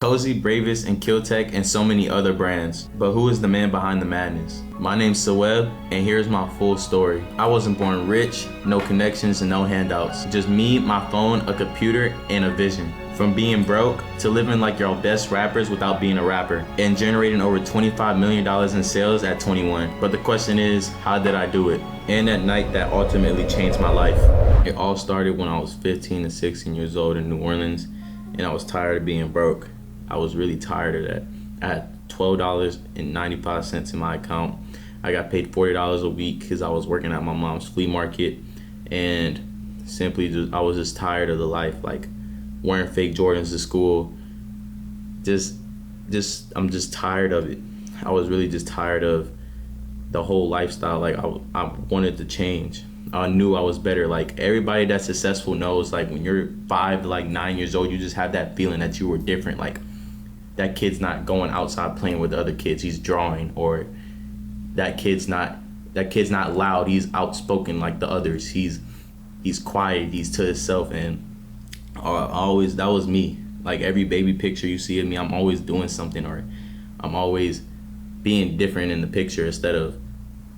Cozy, Brabus, and Kiltech, and so many other brands. But who is the man behind the madness? My name's Saweb, and here's my full story. I wasn't born rich, no connections, and no handouts. Just me, my phone, a computer, and a vision. From being broke to living like your best rappers without being a rapper, and generating over $25 million in sales at 21. But the question is, how did I do it? And that night that ultimately changed my life. It all started when I was 15 to 16 years old in New Orleans, and I was tired of being broke. I was really tired of that. I had $12.95 in my account. I got paid $40 a week because I was working at my mom's flea market, and simply I was just tired of the life, like wearing fake Jordans to school. I'm just tired of it. I was really just tired of the whole lifestyle. Like I wanted to change. I knew I was better. Like everybody that's successful knows, like when you're 5 to like 9 years old, you just have that feeling that you were different. Like that kid's not going outside playing with other kids, he's drawing. Or that kid's not loud, he's outspoken like the others. He's quiet, he's to himself. And that was me. Like every baby picture you see of me, I'm always doing something, or I'm always being different in the picture instead of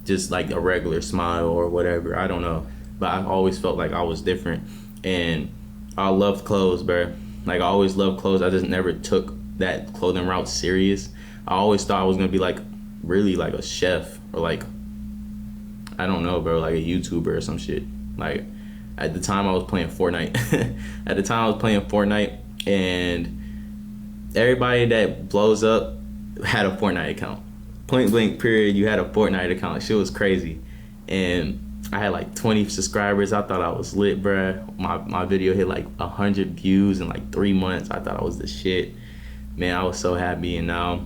just like a regular smile or whatever. I don't know, but I always felt like I was different. And I loved clothes, bro. Like I always loved clothes. I just never took that clothing route serious. I always thought I was gonna be like really like a chef, or like, I don't know, bro, like a YouTuber or some shit. Like at the time I was playing Fortnite. At the time I was playing Fortnite, and everybody that blows up had a Fortnite account. Point blank period, you had a Fortnite account. Shit was crazy. And I had like 20 subscribers. I thought I was lit, bruh. My video hit like 100 views in like 3 months. I thought I was the shit. Man, I was so happy. And now,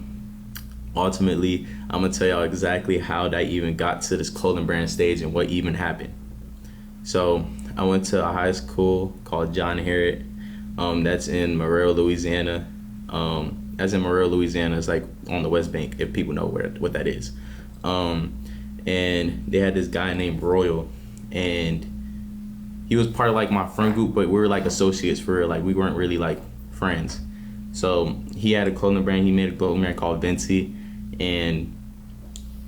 ultimately, I'm gonna tell y'all exactly how that even got to this clothing brand stage and what even happened. So I went to a high school called John Harrod. That's in Monroe, Louisiana. As in Monroe, Louisiana, it's like on the West Bank, if people know what that is. And they had this guy named Royal, and he was part of like my friend group, but we were like associates for real. Like we weren't really like friends. So he had a clothing brand. He made a clothing brand called Vinci, and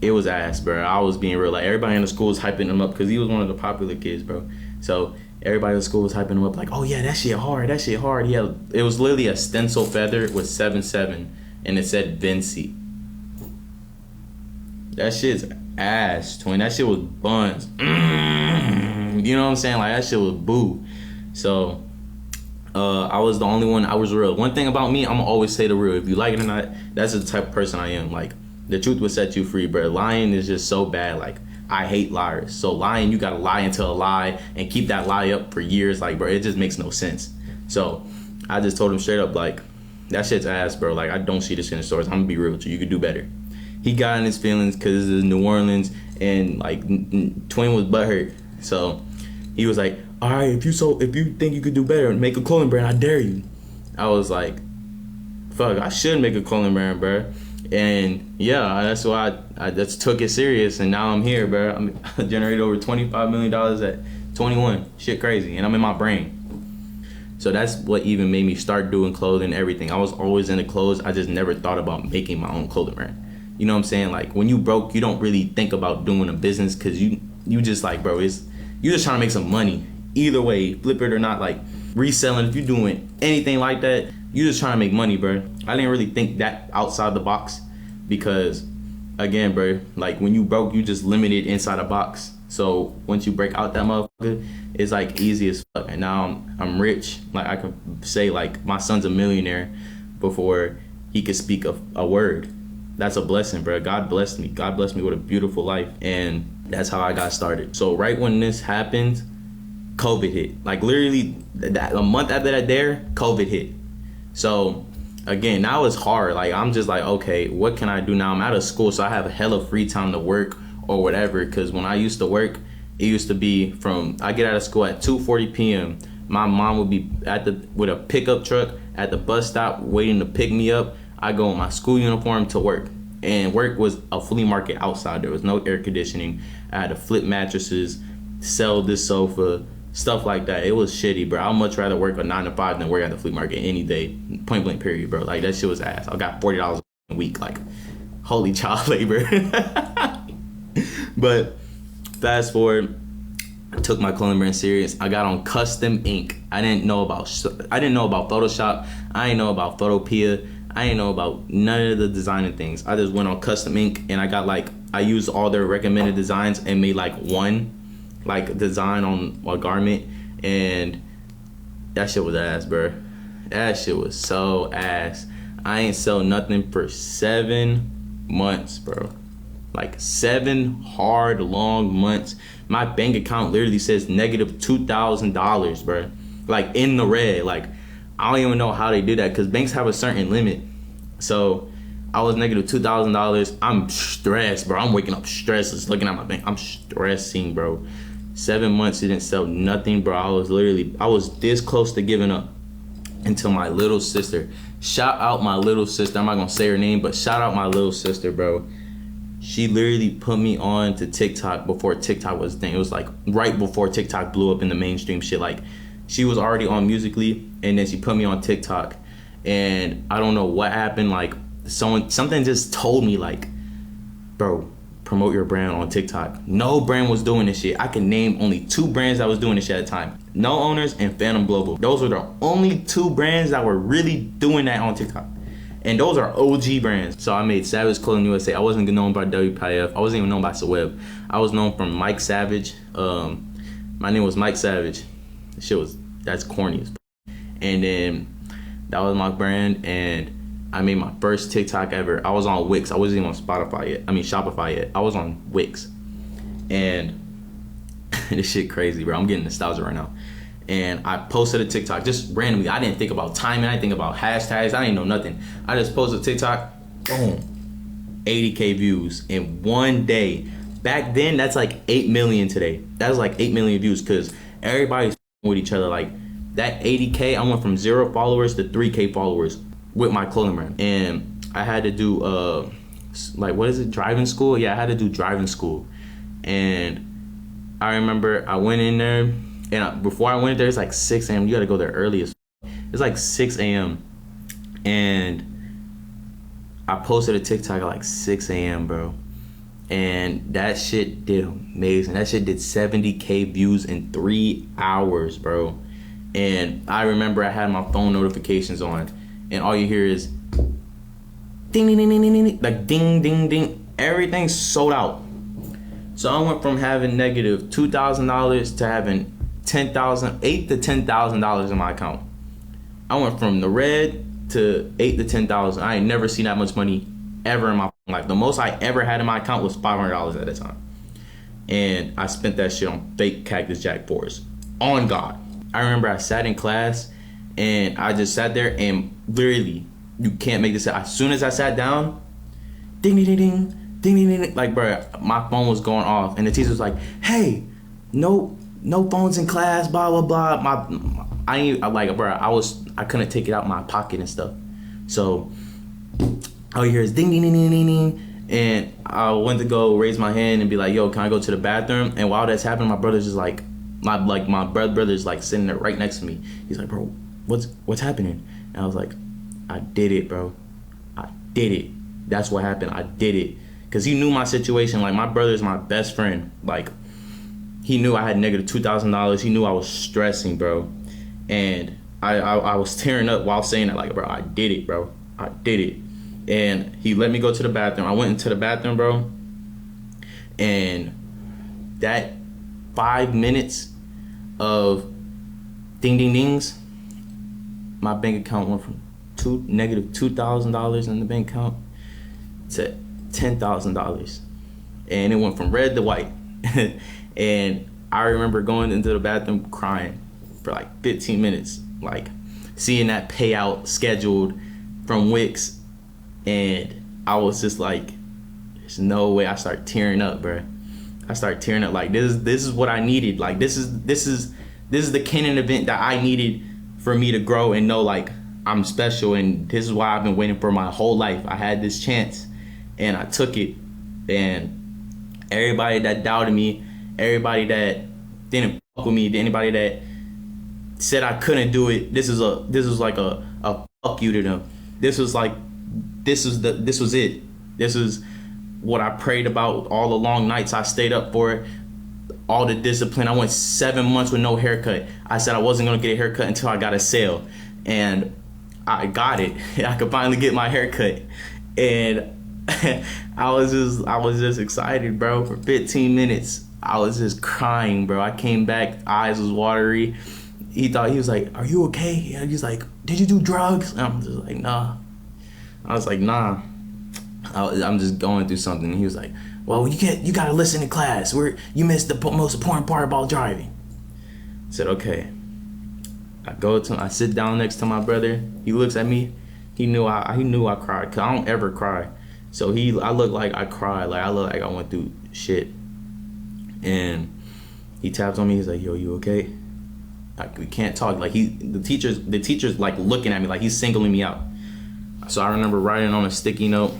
it was ass, bro. I was being real. Like everybody in the school was hyping him up because he was one of the popular kids, bro. So everybody in the school was hyping him up like, oh yeah, that shit hard, that shit hard. It was literally a stencil feather with 7-7, and it said Vinci. That shit's ass, twin. That shit was buns. You know what I'm saying? Like that shit was boo. So I was the only one. I was real. One thing about me, I'm gonna always say the real. If you like it or not, that's the type of person I am. Like the truth will set you free, bro. Lying is just so bad. Like I hate liars. So lying, you gotta lie into a lie and keep that lie up for years. Like, bro, it just makes no sense. So I just told him straight up, like, that shit's ass, bro. Like, I don't see this in the stores. I'm gonna be real with you. You could do better. He got in his feelings because it's New Orleans, and like Twin was butthurt. So he was like, all right, if you think you could do better, make a clothing brand, I dare you. I was like, fuck, I should make a clothing brand, bro. And yeah, that's why I just took it serious, and now I'm here, bro. I generated over $25 million at 21. Shit crazy, and I'm in my brain. So that's what even made me start doing clothing, everything. I was always into clothes. I just never thought about making my own clothing brand. You know what I'm saying? Like when you broke, you don't really think about doing a business because you just like, bro, you just trying to make some money. Either way, flip it or not, like reselling, if you're doing anything like that, you just trying to make money, bro. I didn't really think that outside the box because, again, bro, like when you broke, you just limited inside a box. So once you break out that motherfucker, it's like easy as fuck. And now I'm rich. Like I could say like my son's a millionaire before he could speak a word. That's a blessing, bro. God blessed me. God blessed me with a beautiful life. And that's how I got started. So right when this happened, COVID hit. Like literally a month after that there, COVID hit. So again, now it's hard. Like I'm just like, okay, what can I do now? I'm out of school, so I have a hella free time to work or whatever. Because when I used to work, it used to be from, I get out of school at 2:40 p.m. My mom would be with a pickup truck at the bus stop waiting to pick me up. I go in my school uniform to work. And work was a flea market outside. There was no air conditioning. I had to flip mattresses, sell this sofa, stuff like that. It was shitty, bro. I'd much rather work a 9 to 5 than work at the flea market any day. Point blank period, bro. Like, that shit was ass. I got $40 a week. Like, holy child labor. But fast forward, I took my clothing brand serious. I got on custom ink. I didn't know about Photoshop. I didn't know about Photopea. I didn't know about none of the designing things. I just went on custom ink, and I used all their recommended designs and made like one design on a garment, and that shit was ass, bro. That shit was so ass. I ain't sell nothing for 7 months, bro. Like 7 hard, long months. My bank account literally says negative $2,000, bro. Like, in the red. Like, I don't even know how they do that, because banks have a certain limit. So I was negative $2,000. I'm stressed, bro. I'm waking up stressed just looking at my bank. I'm stressing, bro. 7 months, didn't sell nothing, bro. I was this close to giving up until my little sister. Shout out my little sister. I'm not gonna say her name, but shout out my little sister, bro. She literally put me on to TikTok before TikTok was a thing. It was like right before TikTok blew up in the mainstream shit. Like, she was already on Musical.ly, and then she put me on TikTok, and I don't know what happened. Like, something just told me, like, bro, promote your brand on TikTok. No brand was doing this shit. I can name only 2 brands that was doing this shit at the time. No Owners and Phantom Global. Those were the only 2 brands that were really doing that on TikTok. And those are OG brands. So I made Savage Clothing USA. I wasn't known by WPIF. I wasn't even known by Saweb. I was known from Mike Savage. My name was Mike Savage. That's corny as fuck. And then that was my brand, and I made my first TikTok ever. I was on Wix. I wasn't even on Shopify yet. I was on Wix. And this shit crazy, bro. I'm getting nostalgia right now. And I posted a TikTok just randomly. I didn't think about timing. I didn't think about hashtags. I didn't know nothing. I just posted a TikTok. Boom. 80K views in one day. Back then, that's like 8 million today. That's like 8 million views, because everybody's with each other. Like, that 80K, I went from 0 followers to 3K followers with my clothing brand. And I had to do, driving school? Yeah, I had to do driving school. And I remember I went in there, and before I went there, it's like 6 a.m. You gotta go there early as it's like 6 a.m. And I posted a TikTok at like 6 a.m., bro. And that shit did amazing. That shit did 70K views in 3 hours, bro. And I remember I had my phone notifications on, and all you hear is ding, ding, ding, ding, ding, ding, like ding, ding, ding. Everything's sold out. So I went from having negative $2,000 to having $8,000 to $10,000 in my account. I went from the red to $8,000 to $10,000. I ain't never seen that much money ever in my life. The most I ever had in my account was $500 at a time. And I spent that shit on fake Cactus Jack 4s. On God. I remember I sat in class, and I just sat there, and literally, you can't make this up. As soon as I sat down, ding, ding, ding, ding, ding, ding, ding. Like, bro, my phone was going off, and the teacher was like, hey, no phones in class, blah, blah, blah. I couldn't take it out of my pocket and stuff. So all you hear is ding, ding, ding, ding, ding, ding. And I went to go raise my hand and be like, yo, can I go to the bathroom? And while that's happening, my brother's just like, my brother's like sitting there right next to me. He's like, bro, what's happening? And I was like, I did it, bro. I did it. That's what happened. I did it. Because he knew my situation. Like, my brother's my best friend. Like, he knew I had negative $2,000. He knew I was stressing, bro. And I was tearing up while saying that. Like, bro, I did it, bro. I did it. And he let me go to the bathroom. I went into the bathroom, bro. And that 5 minutes of ding, ding, dings, my bank account went from negative $2,000 in the bank account to $10,000. And it went from red to white. And I remember going into the bathroom crying for like 15 minutes, like seeing that payout scheduled from Wix. And I was just like, there's no way. I start tearing up, bro. I start tearing up. Like, this is what I needed. Like, this is the Kenan event that I needed for me to grow and know, like, I'm special. And this is why I've been waiting for my whole life. I had this chance, and I took it. And everybody that doubted me, everybody that didn't fuck with me. Anybody that said I couldn't do it, this was like a fuck you to them. This was it. This is what I prayed about all the long nights I stayed up for, all the discipline. I went 7 months with no haircut. I said I wasn't gonna get a haircut until I got a sale, and I got it. I could finally get my haircut, and I was just excited, bro. For 15 minutes, I was just crying, bro. I came back, eyes was watery. He was like, "Are you okay?" And he's like, "Did you do drugs?" And I'm just like, "Nah." I was like, "Nah, I'm just going through something." And he was like, "Well, you gotta listen to class. You missed the most important part about driving." I said, "Okay." I sit down next to my brother. He looks at me. He knew I cried, cause I don't ever cry. So I look like I cried, like I look like I went through shit. And he taps on me. He's like, "Yo, you okay?" Like, we can't talk. Like the teacher's like looking at me like he's singling me out. So I remember writing on a sticky note.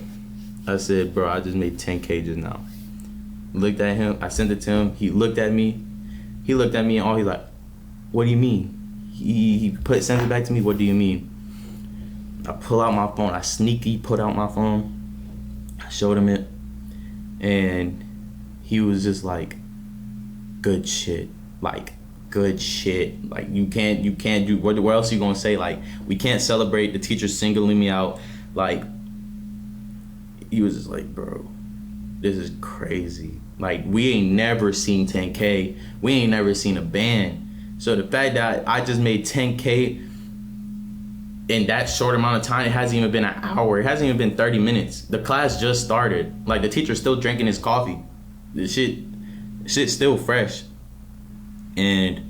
I said, "Bro, I just made 10K just now." Looked at him. I sent it to him. He looked at me. And all he's like, "What do you mean?" He sends it back to me. "What do you mean?" I pull out my phone. I sneaky put out my phone. I showed him it, and he was just like, "Good shit." Like, good shit. Like, you can't do, what else you gonna say? Like, we can't celebrate the teacher singling me out. Like, he was just like, "Bro, this is crazy." Like, we ain't never seen 10K. We ain't never seen a band. So the fact that I just made 10K in that short amount of time, it hasn't even been an hour. It hasn't even been 30 minutes. The class just started. Like, the teacher's still drinking his coffee. The shit's still fresh. And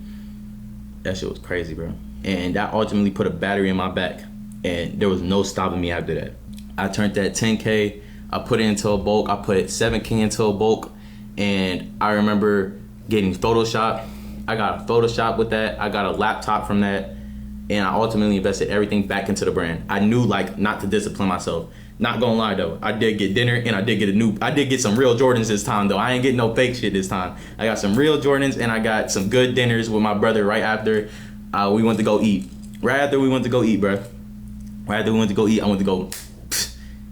that shit was crazy, bro. And that ultimately put a battery in my back. And there was no stopping me after that. I turned that 10K. I put it into a bulk. I put 7K into a bulk. And I remember getting Photoshop. I got a Photoshop with that. I got a laptop from that. And I ultimately invested everything back into the brand. I knew, like, not to discipline myself. Not gonna lie though, I did get dinner, and I did get some real Jordans this time though. I ain't getting no fake shit this time. I got some real Jordans, and I got some good dinners with my brother right after we went to go eat. Right after we went to go eat, bro. Right after we went to go eat, I went to go,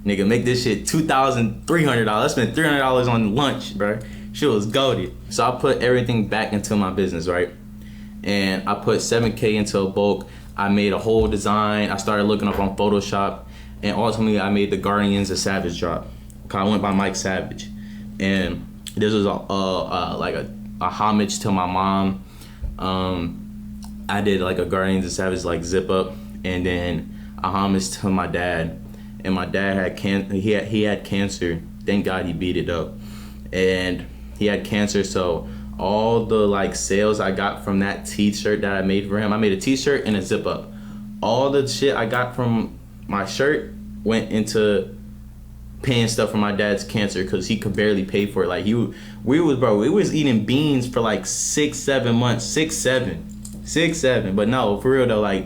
nigga, make this shit $2,300. I spent $300 on lunch, bro. Shit was goated. So I put everything back into my business, right? And I put 7K into a bulk. I made a whole design. I started looking up on Photoshop. And ultimately, I made the Guardians of Savage drop. I went by Mike Savage, and this was like a homage to my mom. I did like a Guardians of Savage like zip up, and then a homage to my dad. And my dad had he had cancer. Thank God he beat it up, and he had cancer. So all the like sales I got from that T-shirt that I made for him, I made a T-shirt and a zip up. All the shit I got from my shirt went into paying stuff for my dad's cancer, because he could barely pay for it. Like, we was eating beans for like 6-7 months. 6-7. But no, for real though, like,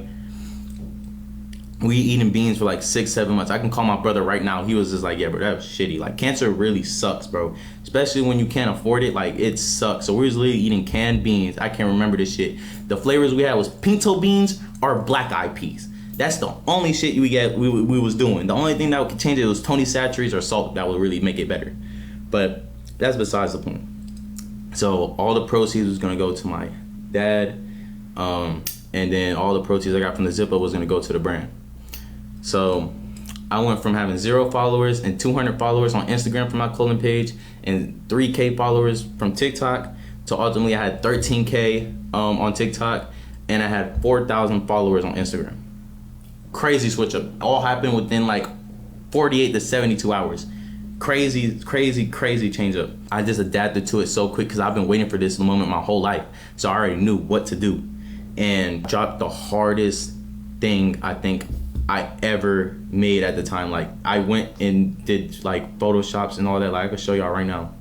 we eating beans for like 6-7 months. I can call my brother right now. He was just like, "Yeah, bro, that was shitty." Like, cancer really sucks, bro. Especially when you can't afford it. Like, it sucks. So we was literally eating canned beans. I can't remember this shit. The flavors we had was pinto beans or black eyed peas. That's the only shit we was doing. The only thing that could change it was Tony Chachere's or salt that would really make it better. But that's besides the point. So all the proceeds was gonna go to my dad, and then all the proceeds I got from the zip-up was gonna go to the brand. So I went from having 0 followers and 200 followers on Instagram for my clothing page, and 3K followers from TikTok, to ultimately I had 13K on TikTok, and I had 4,000 followers on Instagram. Crazy switch up. All happened within like 48 to 72 hours. Crazy change up. I just adapted to it so quick because I've been waiting for this moment my whole life. So I already knew what to do. And dropped the hardest thing I think I ever made at the time. Like, I went and did like Photoshops and all that. Like, I can show y'all right now.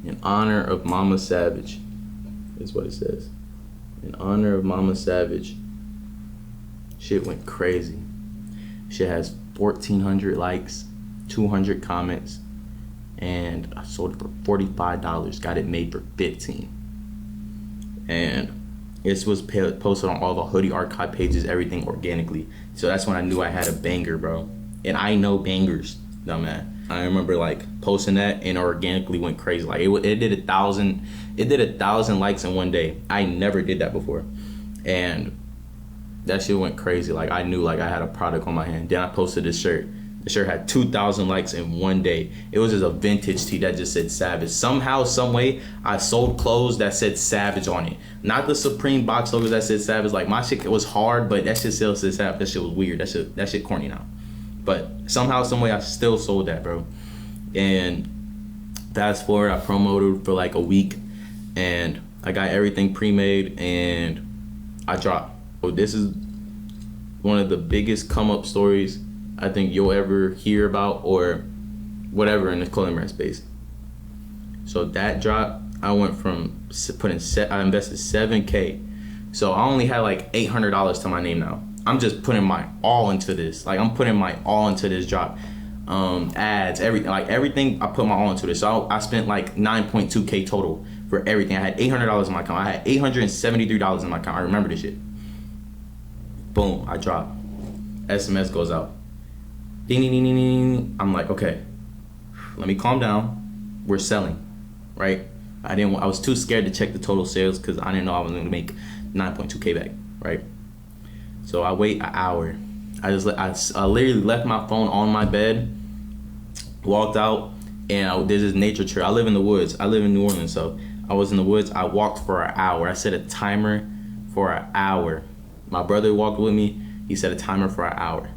In honor of Mama Savage is what it says. In honor of Mama Savage. Shit went crazy. Shit has 1,400 likes, 200 comments, and I sold it for $45. Got it made for $15. and it was posted on all the hoodie archive pages, everything organically. So that's when I knew I had a banger, bro. And I know bangers, dumb man. I remember like posting that and organically went crazy. Like it did 1,000. It did 1,000 likes in one day. I never did that before, and that shit went crazy. Like I knew like I had a product on my hand. Then I posted this shirt. The shirt had 2,000 likes in one day. It was just a vintage tee that just said Savage. Somehow, some way, I sold clothes that said Savage on it. Not the Supreme box logo that said Savage. Like my shit was hard, but that shit still said Savage. That shit was weird. That shit corny now. But somehow, some way, I still sold that, bro. And fast forward, I promoted for like a week, and I got everything pre-made, and I dropped. So this is one of the biggest come-up stories I think you'll ever hear about or whatever in the clothing brand space. So that drop, I went from I invested $7K. So I only had like $800 to my name now. I'm just putting my all into this. Like I'm putting my all into this drop. Ads, everything, I put my all into this. So I spent like 9.2K total for everything. I had $800 in my account. I had $873 in my account. I remember this shit. Boom, I dropped. SMS goes out. Ding, ding, ding, ding, ding. I'm like, okay, let me calm down. We're selling, right? I was too scared to check the total sales because I didn't know I was gonna make 9.2K back, right? So I wait an hour. I literally left my phone on my bed, walked out, and there's this nature trail. I live in the woods. I live in New Orleans, so I was in the woods. I walked for an hour. I set a timer for an hour. My brother walked with me. He set a timer for an hour.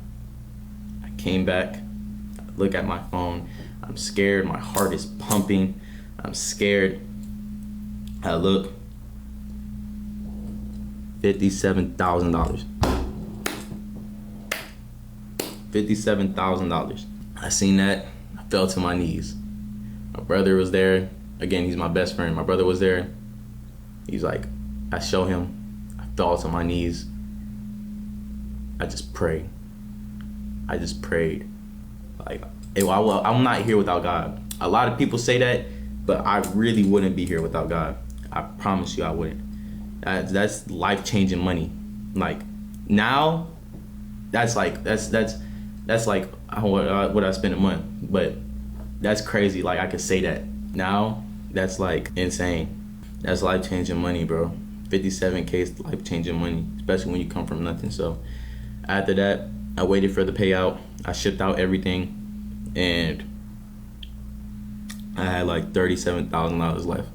Came back, I look at my phone, I'm scared, my heart is pumping, I'm scared. I look, $57,000. $57,000. I seen that, I fell to my knees. My brother was there, again, he's my best friend. My brother was there, he's like, I show him, I fell to my knees. I just prayed. Like, I'm not here without God. A lot of people say that, but I really wouldn't be here without God. I promise you I wouldn't. That's life-changing money. Like now, that's like what I spend a month. But that's crazy. Like I could say that now. That's like insane. That's life-changing money, bro. 57K is life-changing money, especially when you come from nothing. So after that, I waited for the payout. I shipped out everything, and I had like $37,000 left.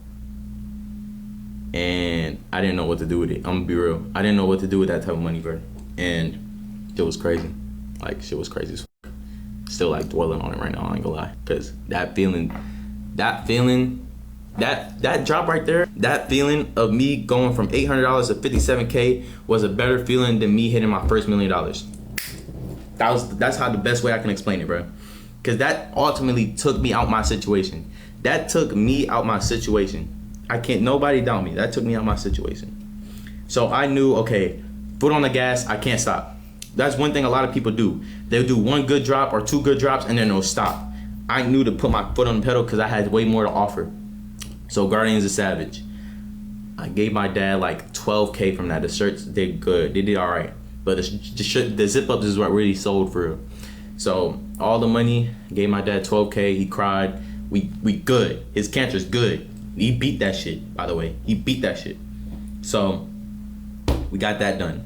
And I didn't know what to do with it. I'm gonna be real. I didn't know what to do with that type of money, bro. And it was crazy. Like shit was crazy as fuck. Still like dwelling on it right now, I ain't gonna lie. Cause that drop right there, that feeling of me going from $800 to 57K was a better feeling than me hitting my first $1 million. That's how the best way I can explain it, bro. Cause that ultimately took me out my situation. That took me out my situation. Nobody doubt me. That took me out my situation. So I knew, okay, foot on the gas, I can't stop. That's one thing a lot of people do. They'll do one good drop or two good drops and then they'll stop. I knew to put my foot on the pedal because I had way more to offer. So Guardians of Savage, I gave my dad like 12K from that. The shirts did good. They did all right. But the zip ups is what really sold for real. So all the money, gave my dad 12K. He cried. We good. His cancer's good. He beat that shit, by the way. He beat that shit. So we got that done.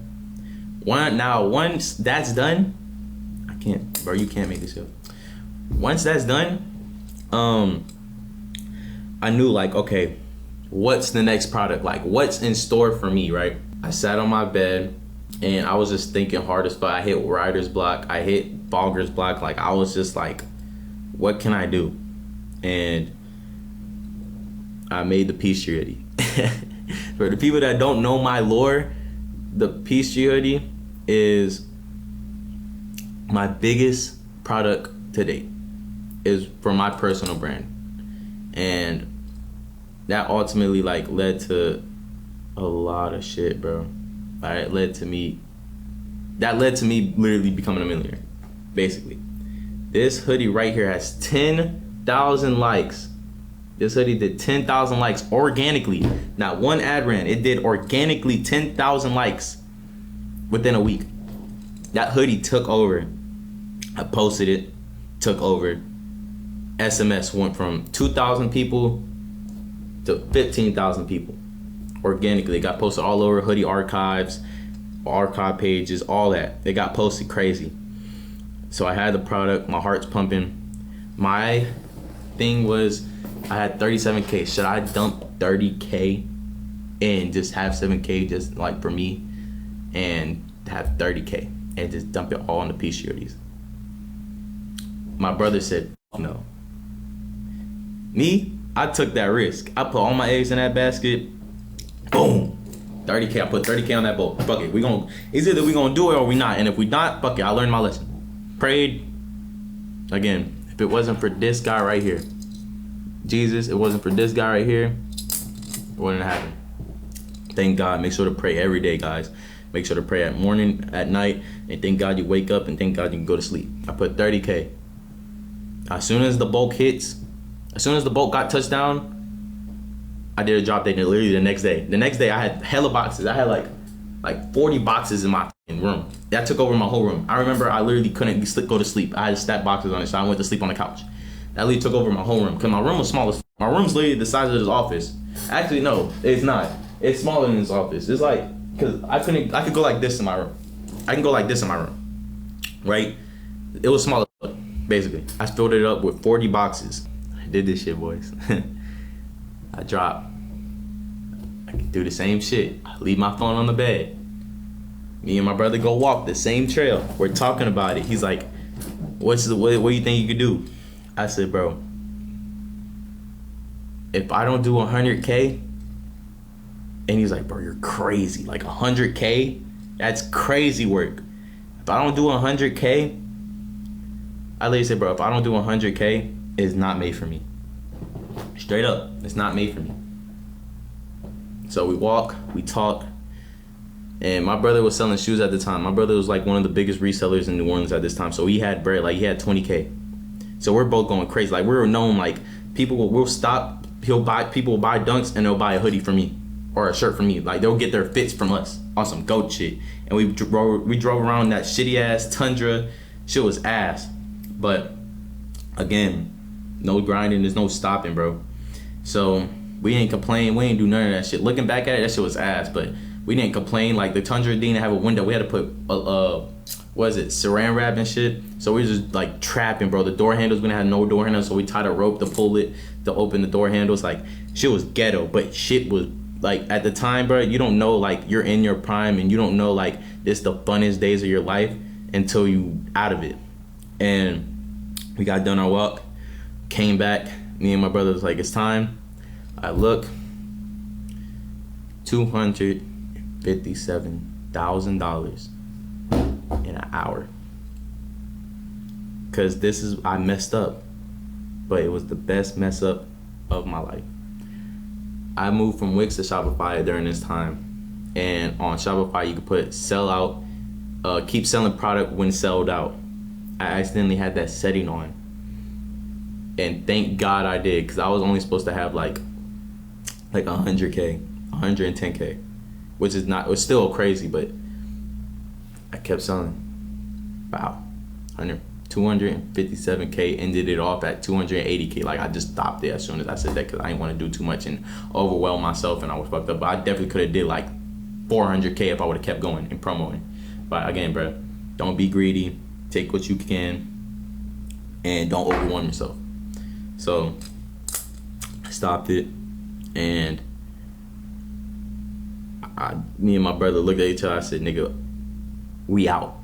Once that's done, you can't make this up. Once that's done, I knew like, okay, what's the next product? Like what's in store for me, right? I sat on my bed and I was just thinking hard as fuck. I hit writer's block. I hit fogger's block. Like I was just like, what can I do? And I made the Peachtree hoodie. For the people that don't know my lore, the Peachtree hoodie is my biggest product to date. Is for my personal brand. And that ultimately like led to a lot of shit, bro. That led to me literally becoming a millionaire, basically. This hoodie right here has 10,000 likes. This hoodie did 10,000 likes organically, Not one ad ran. It did organically 10,000 likes within a week. That hoodie took over. I posted it, took over. SMS went from 2,000 people to 15,000 people. Organically, it got posted all over hoodie archives, archive pages, all that. It got posted crazy. So I had the product, my heart's pumping. My thing was, I had 37K. Should I dump 30K and just have 7K just like for me and have 30K and just dump it all on the piece shorties? My brother said, no. Me, I took that risk. I put all my eggs in that basket. Boom. 30K. I put 30K on that boat. Fuck it. It's either we gonna do it or we not. And if we not, fuck it. I learned my lesson. Prayed. Again, if it wasn't for this guy right here, Jesus, it wasn't for this guy right here, it wouldn't happen. Thank God. Make sure to pray every day, guys. Make sure to pray at morning, at night, and thank God you wake up and thank God you can go to sleep. I put 30K. As soon as the bulk hits, as soon as the bulk got touched down, I did a drop day literally the next day. The next day I had hella boxes. I had like 40 boxes in my room. That took over my whole room. I remember I literally couldn't go to sleep. I had to stack boxes on it, so I went to sleep on the couch. That literally took over my whole room, because my room was small as my room's literally the size of this office. Actually, no, it's not. It's smaller than this office. It's like, because I could go like this in my room. I can go like this in my room, right? It was smaller, basically. I filled it up with 40 boxes. I did this shit, boys. I dropped. I can do the same shit. I leave my phone on the bed. Me and my brother go walk the same trail. We're talking about it. He's like, what do you think you could do? I said, bro, if I don't do 100K, and he's like, bro, you're crazy. Like 100K, that's crazy work. If I don't do 100K, I literally said, bro, if I don't do 100K, it's not made for me. Straight up, it's not made for me. So we walk, we talk, and my brother was selling shoes at the time. My brother was like one of the biggest resellers in New Orleans at this time. So he had bread, like he had 20K. So we're both going crazy. Like we were known, like people will stop, people will buy dunks and they'll buy a hoodie for me or a shirt for me. Like they'll get their fits from us on some goat shit. And we drove around that shitty ass Tundra. Shit was ass. But again, no grinding, there's no stopping, bro. So we ain't complain, we ain't do none of that shit. Looking back at it, that shit was ass, but we didn't complain. Like the Tundra didn't have a window. We had to put what is it, saran wrap and shit. So we just like trapping, bro. The door handles, we didn't have no door handles, so we tied a rope to pull it to open the door handles. Like shit was ghetto, but shit was like at the time, bro, you don't know like you're in your prime and you don't know like this the funnest days of your life until you out of it. And we got done our walk, came back, me and my brother was like, it's time. I look, $257,000 in an hour. Cause I messed up, but it was the best mess up of my life. I moved from Wix to Shopify during this time. And on Shopify, you could put sell out, keep selling product when sold out. I accidentally had that setting on. And thank God I did, because I was only supposed to have like 100K, 110K, which is not, it was still crazy, but I kept selling. Wow, 257K, ended it off at 280K. Like I just stopped it as soon as I said that, because I didn't want to do too much and overwhelm myself, and I was fucked up. But I definitely could have did like 400K if I would have kept going and promoting. But again, bro, don't be greedy. Take what you can, and don't overwhelm yourself. So I stopped it, and me and my brother looked at each other. I said, nigga, we out.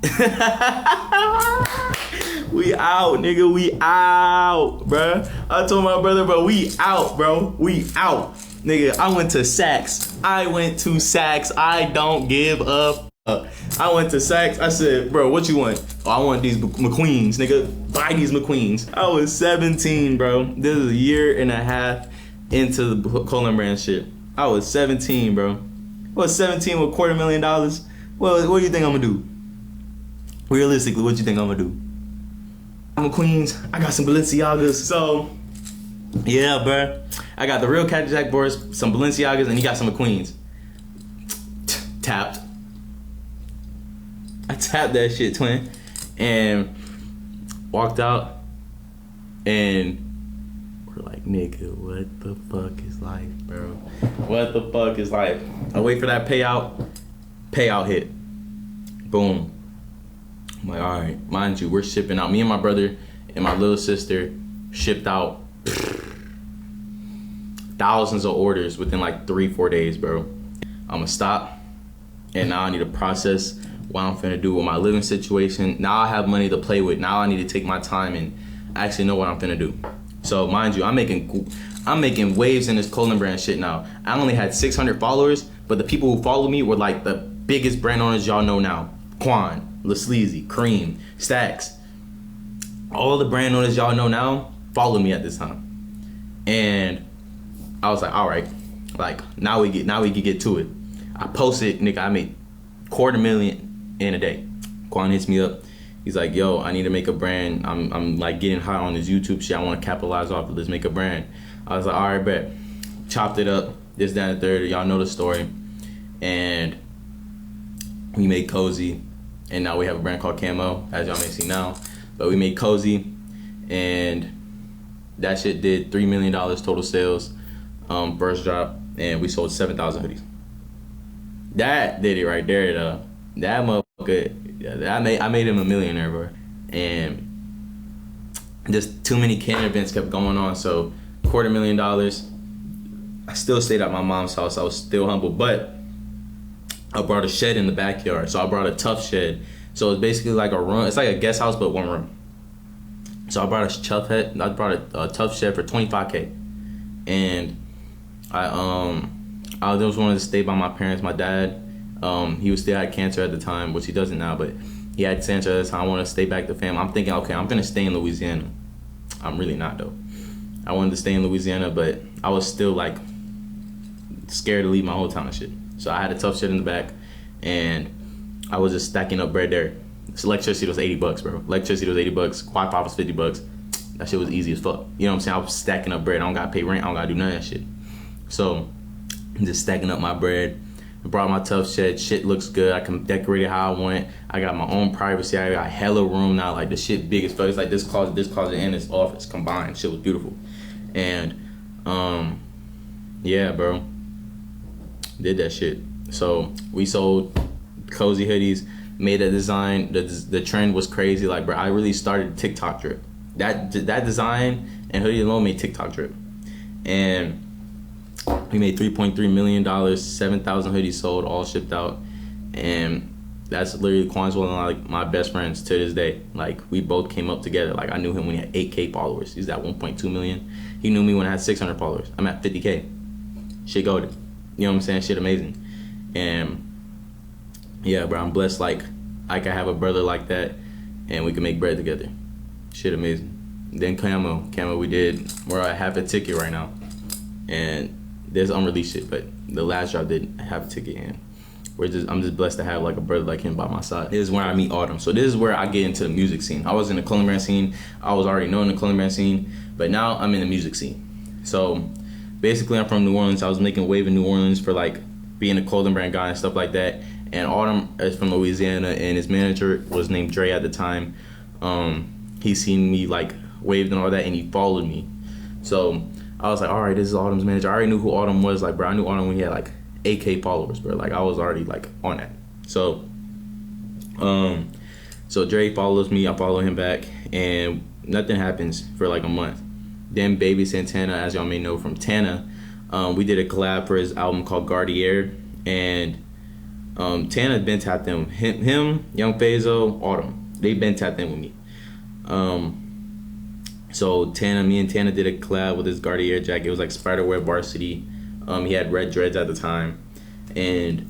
We out, nigga, we out, bro. I told my brother, bro, we out, bro. We out. Nigga, I went to Saks. I don't give a fuck. I went to Saks. I said, bro, what you want? Oh, I want these McQueens, nigga. Buy these McQueens. I was 17, bro. This is a year and a half into the Colin Brand shit. I was 17, bro. I was 17 with $250,000. Well, what do you think I'm gonna do? Realistically, what you think I'm gonna do? I'm a Queens. I got some Balenciagas. So, yeah, bro. I got the real Cadillac boards, some Balenciagas, and he got some McQueens. Tapped. I tapped that shit, twin, and walked out, and we're like, nigga, what the fuck is life, bro? What the fuck is life? I wait for that payout hit. Boom. I'm like, all right, mind you, we're shipping out. Me and my brother and my little sister shipped out thousands of orders within like 3-4 days, bro. I'ma stop, and now I need to process what I'm finna do with my living situation. Now I have money to play with. Now I need to take my time and actually know what I'm finna do. So mind you, I'm making waves in this clothing brand shit now. I only had 600 followers, but the people who follow me were like the biggest brand owners y'all know now. Quan, La Sleazy, Cream, Stacks. All the brand owners y'all know now follow me at this time. And I was like, all right, like now we can get to it. I posted, nigga, I made $250,000 in a day. Quan hits me up. He's like, yo, I need to make a brand. I'm like getting hot on this YouTube shit. I want to capitalize off it. Let's make a brand. I was like, all right, bet. Chopped it up. This, that, and the third. Y'all know the story. And we made Cozy. And now we have a brand called Camo, as y'all may see now. But we made Cozy. And that shit did $3 million total sales. First drop. And we sold 7,000 hoodies. That did it right there, though. That motherfucker, I made him a millionaire, bro. And just too many can events kept going on. So $250,000. I still stayed at my mom's house. I was still humble, but I brought a shed in the backyard. So I brought a tough shed. So it's basically like a room. It's like a guest house, but one room. So I brought a tough shed for $25K. And I just wanted to stay by my parents. My dad, he still had cancer at the time, which he doesn't now, but he had cancer at the time. I want to stay back to fam. I'm thinking, okay, I'm gonna stay in Louisiana. I'm really not though. I wanted to stay in Louisiana, but I was still like scared to leave my whole town and shit. So I had a tough shit in the back, and I was just stacking up bread there. So electricity was $80, bro. Electricity was $80. Wi-Fi was $50. That shit was easy as fuck. You know what I'm saying? I was stacking up bread. I don't gotta pay rent. I don't gotta do none of that shit. So I'm just stacking up my bread. I brought my tough shed. Shit looks good. I can decorate it how I want. I got my own privacy. I got hella room now. Like the shit big as fuck. It's like this closet, and this office combined. Shit was beautiful. And yeah, bro. Did that shit. So we sold Cozy hoodies. Made a design. The trend was crazy. Like, bro, I really started TikTok drip. That design and hoodie alone made TikTok drip. And we made $3.3 million, 7,000 hoodies sold, all shipped out. And that's literally Quan's one of like my best friends to this day. Like, we both came up together. Like, I knew him when he had 8K followers. He's at 1.2 million. He knew me when I had 600 followers. I'm at 50K. Shit goated. You know what I'm saying? Shit amazing. And yeah, bro, I'm blessed. Like, I can have a brother like that, and we can make bread together. Shit amazing. Then Camo we did. We're at half a ticket right now. And there's unreleased shit, but the last drop did have a ticket in. I'm just blessed to have like a brother like him by my side. This is where I meet Autumn. So this is where I get into the music scene. I was in the clothing brand scene. I was already knowing the clothing brand scene, but now I'm in the music scene. So basically I'm from New Orleans. I was making a wave in New Orleans for like being a clothing brand guy and stuff like that. And Autumn is from Louisiana, and his manager was named Dre at the time. He seen me like waved and all that, and he followed me. So I was like, all right, this is Autumn's manager. I already knew who Autumn was. Like, bro, I knew Autumn when he had like 8K followers, bro. Like, I was already like on that. So Dre follows me. I follow him back, and nothing happens for like a month. Then Baby Santana, as y'all may know from Tana, we did a collab for his album called Gardier, and Tana been tapped in. Him, Young Fazo, Autumn. They been tapped in with me. So me and Tana did a collab with his Gardier jacket. It was like Spiderweb Varsity. He had red dreads at the time. And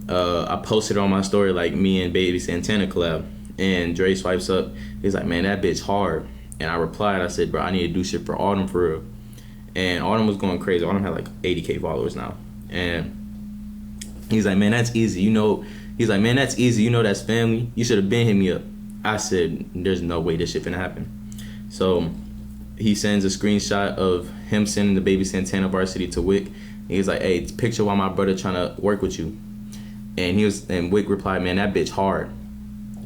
I posted on my story like me and Baby Santana collab. And Dre swipes up. He's like, man, that bitch hard. And I replied, I said, bro, I need to do shit for Autumn for real. And Autumn was going crazy. Autumn had like 80K followers now. And he's like, man, that's easy. You know, that's easy. You know, that's family. You should have been hit me up. I said, there's no way this shit finna happen. So he sends a screenshot of him sending the Baby Santana varsity to Wick. He's like, hey, picture while my brother trying to work with you. And Wick replied, man, that bitch hard.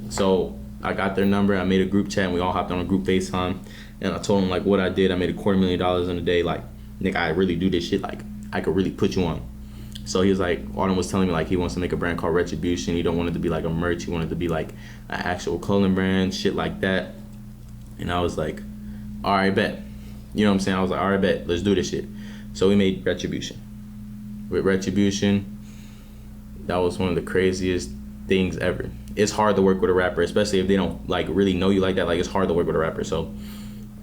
So I got their number. I made a group chat and we all hopped on a group FaceTime. And I told him like what I did. I made $250,000 in a day. Like, nigga, I really do this shit. Like, I could really put you on. So he was like, Arden was telling me like he wants to make a brand called Retribution. He don't want it to be like a merch. He wanted it to be like an actual clothing brand, shit like that. And I was like, all right, bet. You know what I'm saying? I was like, all right, bet. Let's do this shit. So we made Retribution. With Retribution, that was one of the craziest things ever. It's hard to work with a rapper, especially if they don't like really know you like that. Like, it's hard to work with a rapper. So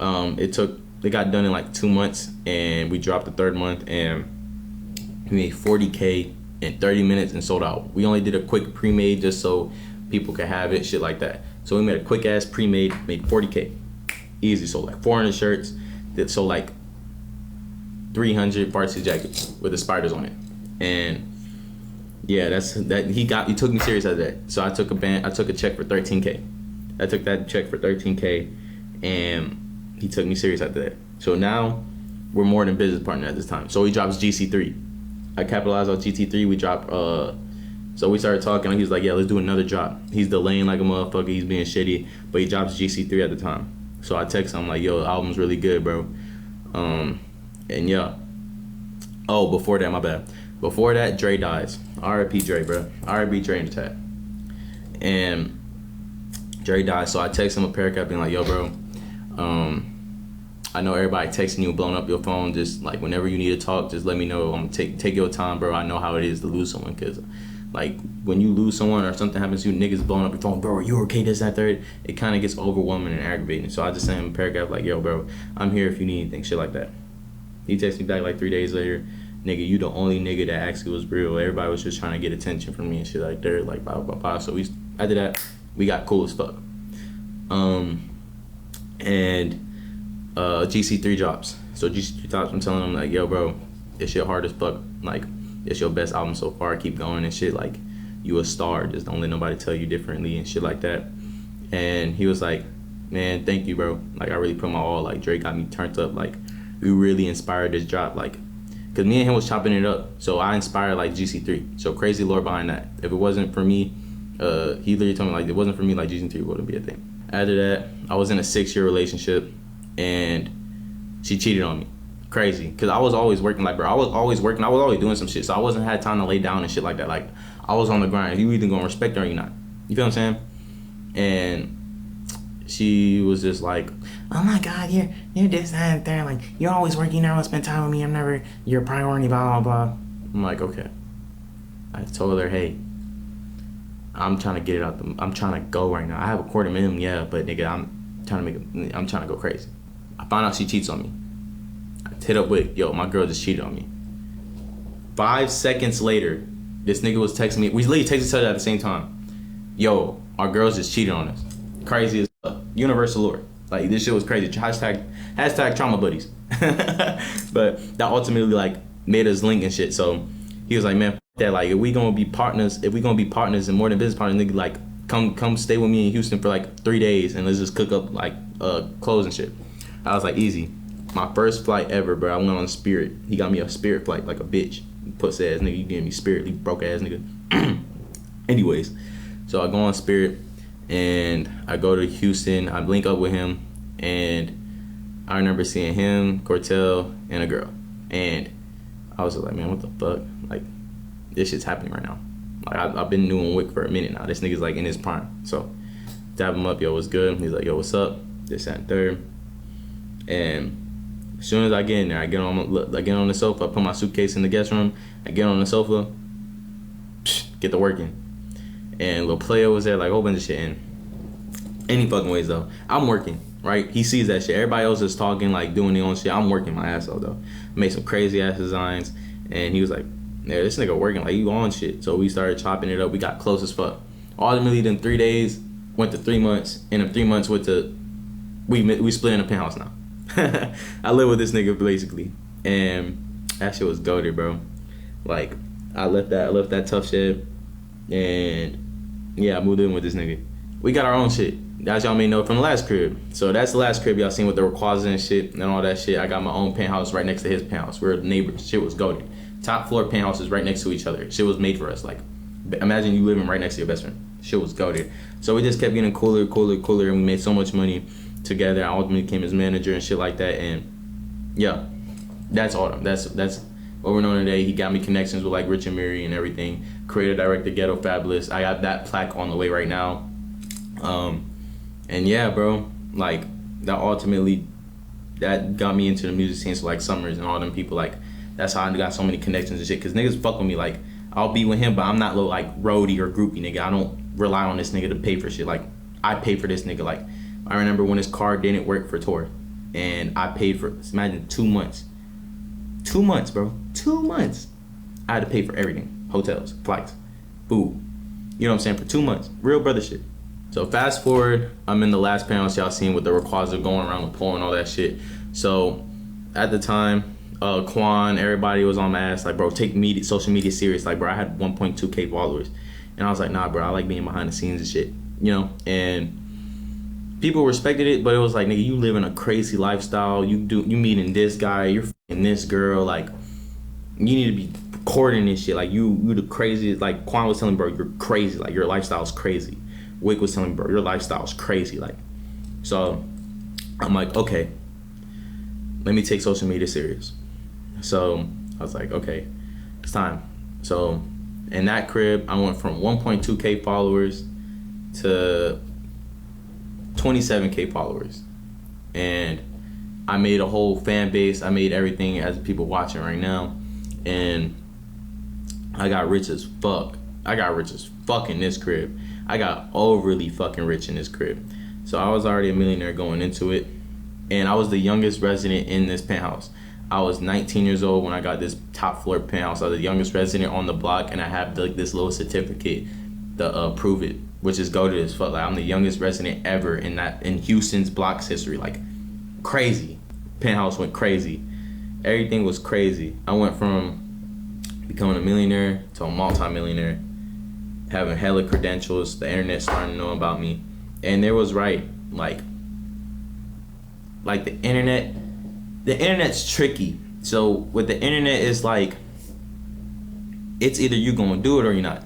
it got done in like 2 months, and we dropped the third month, and we made 40K in 30 minutes and sold out. We only did a quick pre-made just so people could have it, shit like that. So we made a quick ass pre-made, made 40K. Easy. Sold like 400 shirts, that sold like 300 varsity jackets with the spiders on it. And yeah, he took me serious after that. So I took a check for 13K. I took that check for 13K, and he took me serious after that. So now we're more than business partner at this time. So he drops GC3. I capitalized on GT3. We dropped so we started talking. He was like, yeah, let's do another drop. He's delaying like a motherfucker. He's being shitty, but he drops GC3 at the time. So I text him like, yo, the album's really good, bro. And yeah. Oh, before that, my bad. Before that, Dre dies. R.I.P. Dre, bro. R.I.P. Dre in the chat. And Dre died, so I text him a paragraph being like, yo, bro, I know everybody texting you, blowing up your phone. Just like whenever you need to talk, just let me know. I'm gonna take your time, bro. I know how it is to lose someone, cause like when you lose someone or something happens to you, niggas blowing up your phone, bro, are you okay? This, that, third. It kind of gets overwhelming and aggravating. So I just sent him a paragraph like, yo, bro, I'm here if you need anything, shit like that. He texted me back like 3 days later, nigga, you the only nigga that actually was real. Everybody was just trying to get attention from me and shit like that, like blah blah blah. So after that, we got cool as fuck. GC3 drops. So GC3 drops, I'm telling him like, yo, bro, this shit hard as fuck. Like, it's your best album so far. Keep going and shit. Like, you a star. Just don't let nobody tell you differently and shit like that. And he was like, man, thank you, bro. Like, I really put my all. Like, Drake got me turned up. Like, we really inspired this drop. Like, cause me and him was chopping it up. So I inspired like GC3. So crazy lore behind that. If it wasn't for me, he literally told me like, it wasn't for me, like GC3 wouldn't be a thing. After that, I was in a 6-year relationship, and she cheated on me. Crazy. Cause I was always working, like, bro, I was always working. I was always doing some shit. So I wasn't had time to lay down and shit like that. Like, I was on the grind. You either gonna respect her or you not. You feel what I'm saying? And she was just like, oh my God, you're this, that, and that. Like, you're always working, you never want to spend time with me. I'm never your priority, blah, blah, blah. I'm like, okay. I told her, hey, I'm trying to get it out. I'm trying to go right now. I have a $250,000, yeah, but nigga, I'm trying to go crazy. I found out she cheats on me. I hit up with, yo, my girl just cheated on me. 5 seconds later, this nigga was texting me. We literally texted each other at the same time. Yo, our girls just cheated on us. Crazy as fuck. Universal lore. Like, this shit was crazy. Hashtag trauma buddies. But that ultimately like made us link and shit. So he was like, man, that, like, if we gonna be partners and more than business partners, nigga, like, come stay with me in Houston for like 3 days and let's just cook up like clothes and shit. I was like, easy. My first flight ever, bro. I went on Spirit. He got me a Spirit flight like a bitch. Pussy ass nigga, you giving me Spirit, you broke ass nigga. Anyways, so I go on Spirit and I go to Houston. I link up with him, and I remember seeing him, Cortell, and a girl, and I was just like, man, what the fuck? Like, this shit's happening right now. Like, I've been doing Wick for a minute now. This nigga's like in his prime. So dab him up, yo, what's good? He's like, yo, what's up? This, that, and third. And as soon as I get in there, I get on the sofa, I put my suitcase in the guest room, I get on the sofa, get to working. And Lil Player was there, like a whole bunch of shit. And any fucking ways though, I'm working, right? He sees that shit. Everybody else is talking, like doing their own shit. I'm working my ass off though. I made some crazy ass designs, and he was like, yeah, this nigga working, like, you on shit. So we started chopping it up. We got close as fuck. Ultimately, them 3 days went to 3 months, and them 3 months went to we split in a penthouse now. I live with this nigga basically, and that shit was goated, bro. Like, I left that tough shit, and yeah, I moved in with this nigga. We got our own shit. as y'all may know from the last crib. So that's the last crib y'all seen with the Rayquaza and shit and all that shit. I got my own penthouse right next to his penthouse. We're neighbors. Shit was goated. Top floor penthouses right next to each other. Shit was made for us. Like, imagine you living right next to your best friend. Shit was goated. So we just kept getting cooler, and we made so much money together. I ultimately became his manager and shit like that. And yeah, that's Autumn. That's what we're known today. He got me connections with like Rich and Miri and everything. Creative director, Ghetto Fabulous. I got that plaque on the way right now. And yeah, bro, like that ultimately that got me into the music scene. So like Summers and all them people, like that's how I got so many connections and shit. Cause niggas fuck with me. Like I'll be with him, but I'm not like roadie or groupie nigga. I don't rely on this nigga to pay for shit. Like I pay for this nigga. Like I remember when his car didn't work for tour, and I paid for, imagine 2 months. 2 months, bro. 2 months. I had to pay for everything. Hotels, flights, food. You know what I'm saying? For 2 months. Real brother shit. So fast forward, I'm in the last panels y'all seen with the Rayquaza going around the pole and all that shit. So at the time, Quan, everybody was on my ass. Like, bro, take social media serious. Like, bro, I had 1.2K followers. And I was like, nah, bro, I like being behind the scenes and shit. You know? And people respected it, but it was like, nigga, you live in a crazy lifestyle. You meeting this guy, you're f***ing this girl. Like, you need to be recording this shit. Like, you the craziest. Like, Quan was telling me, bro, you're crazy. Like, your lifestyle's crazy. Wick was telling me, bro, your lifestyle is crazy. Like, so I'm like, okay, let me take social media serious. So I was like, okay, it's time. So in that crib, I went from 1.2K followers to 27K followers. And I made a whole fan base. I made everything as people watching right now. And I got rich as fuck. I got rich as fuck in this crib. I got overly fucking rich in this crib. So I was already a millionaire going into it. And I was the youngest resident in this penthouse. I was 19 years old when I got this top floor penthouse. I was the youngest resident on the block, and I have like this little certificate to prove it, which is goated as fuck. Like, I'm the youngest resident ever in Houston's block's history. Like, crazy. Penthouse went crazy. Everything was crazy. I went from becoming a millionaire to a multi-millionaire, having hella credentials. The internet starting to know about me. And there was right, like the internet's tricky. So with the internet, it's like, it's either you gonna do it or you're not.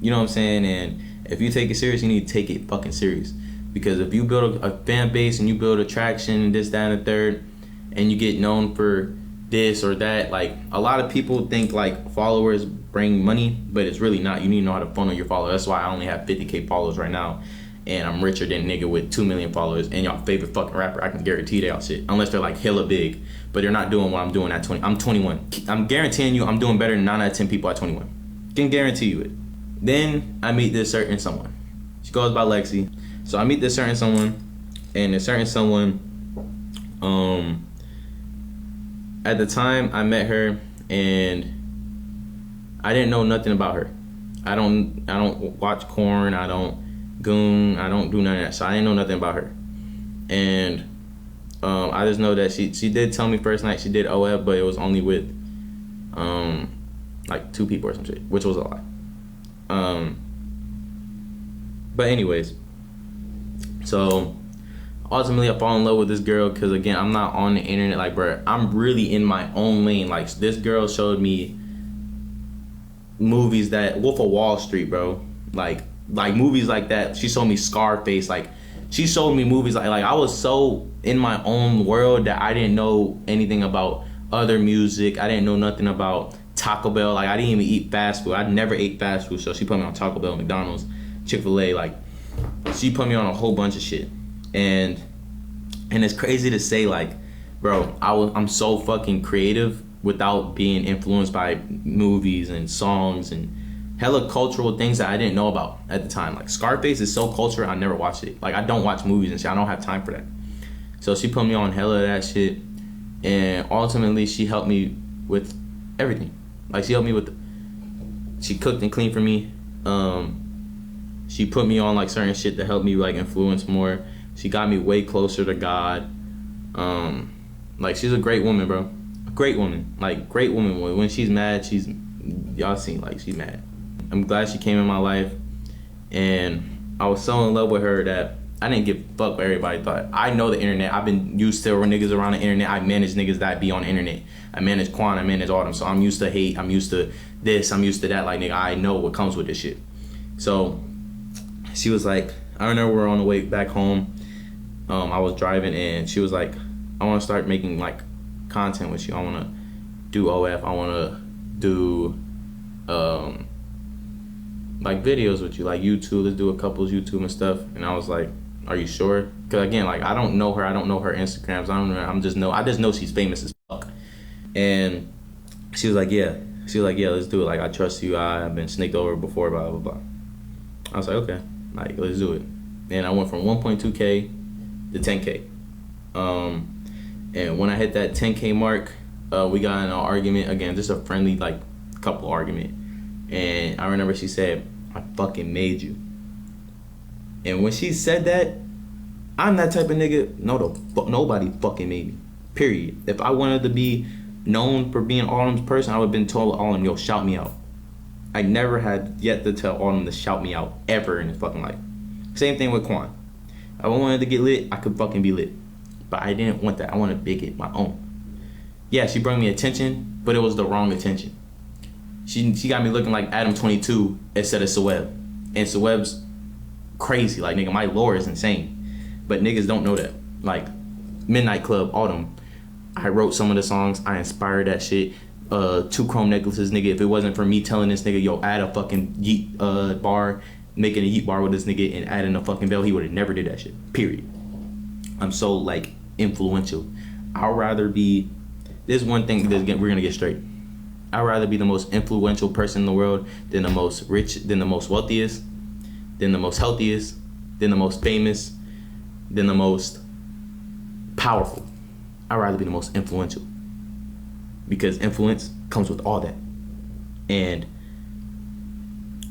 You know what I'm saying? And if you take it serious, you need to take it fucking serious. Because if you build a fan base and you build attraction and this, that, and the third, and you get known for this or that, like, a lot of people think like followers bring money, but it's really not. You need to know how to funnel your followers. That's why I only have 50K followers right now, and I'm richer than nigga with 2 million followers and y'all favorite fucking rapper. I can guarantee y'all shit, unless they're like hella big, but they're not doing what I'm doing at 20. I'm 21. I'm guaranteeing you I'm doing better than 9 out of 10 people at 21. Can guarantee you it. Then I meet this certain someone. She goes by Lexi. So I meet this certain someone, and this certain someone, at the time I met her, and I didn't know nothing about her. I don't watch Corn, I don't goon, I don't do none of that. So I didn't know nothing about her. And I just know that she did tell me first night she did OF, but it was only with like 2 people or some shit, which was a lie. But anyways, so ultimately I fall in love with this girl because, again, I'm not on the internet. Like, bro, I'm really in my own lane. Like, this girl showed me movies that Wolf of Wall Street, bro. Like movies like that. She showed me Scarface. Like, she showed me movies like I was so in my own world that I didn't know anything about other music. I didn't know nothing about Taco Bell. Like, I didn't even eat fast food. I never ate fast food. So she put me on Taco Bell, McDonald's, Chick-fil-A. Like, she put me on a whole bunch of shit. And it's crazy to say, like, bro, I'm so fucking creative without being influenced by movies and songs and hella cultural things that I didn't know about at the time. Like, Scarface is so cultural, I never watched it. Like, I don't watch movies and shit. I don't have time for that. So she put me on hella of that shit, and ultimately she helped me with everything. Like, she helped me with she cooked and cleaned for me. She put me on like certain shit to help me like influence more. She got me way closer to God. Like, she's a great woman, bro. A great woman. Like, great woman. When she's mad, y'all seen, like, she's mad. I'm glad she came in my life, and I was so in love with her that I didn't give a fuck what everybody thought. I know the internet. I've been used to niggas around the internet. I manage niggas that be on the internet. I manage Quan. I manage all them. So I'm used to hate. I'm used to this. I'm used to that. Like, nigga, I know what comes with this shit. So she was like, I remember we were on the way back home. I was driving and she was like, I want to start making like content with you. I want to do OF. I want to do like videos with you, like YouTube. Let's do a couple's YouTube and stuff. And I was like, are you sure? Because again, like, I don't know her. I don't know her Instagrams. I just know she's famous as fuck. And she was like, yeah. She was like, yeah, let's do it. Like, I trust you. I've been snaked over before, blah, blah, blah. I was like, okay, like, let's do it. And I went from 1.2K to 10K. And when I hit that 10K mark, we got in an argument. Again, just a friendly, like, couple argument. And I remember she said, I fucking made you. And when she said that, I'm that type of nigga, nobody fucking made me, period. If I wanted to be known for being Autumn's person, I would have been told, Autumn, yo, shout me out. I never had yet to tell Autumn to shout me out ever in his fucking life. Same thing with Quan. If I wanted to get lit, I could fucking be lit. But I didn't want that. I wanted to make it my own. Yeah, she brought me attention, but it was the wrong attention. She got me looking like Adam 22 instead of Saweb. And Saweb's crazy. Like, nigga, my lore is insane. But niggas don't know that. Like, Midnight Club, Autumn. I wrote some of the songs. I inspired that shit. 2 chrome necklaces, nigga. If it wasn't for me telling this nigga, yo, add a fucking yeet bar, making a yeet bar with this nigga and adding a fucking bell, he would have never did that shit. Period. I'm so, like, influential. I'd rather be, there's one thing we're gonna get straight. I'd rather be the most influential person in the world than the most rich, than the most wealthiest, than the most healthiest, than the most famous, than the most powerful. I'd rather be the most influential. Because influence comes with all that. And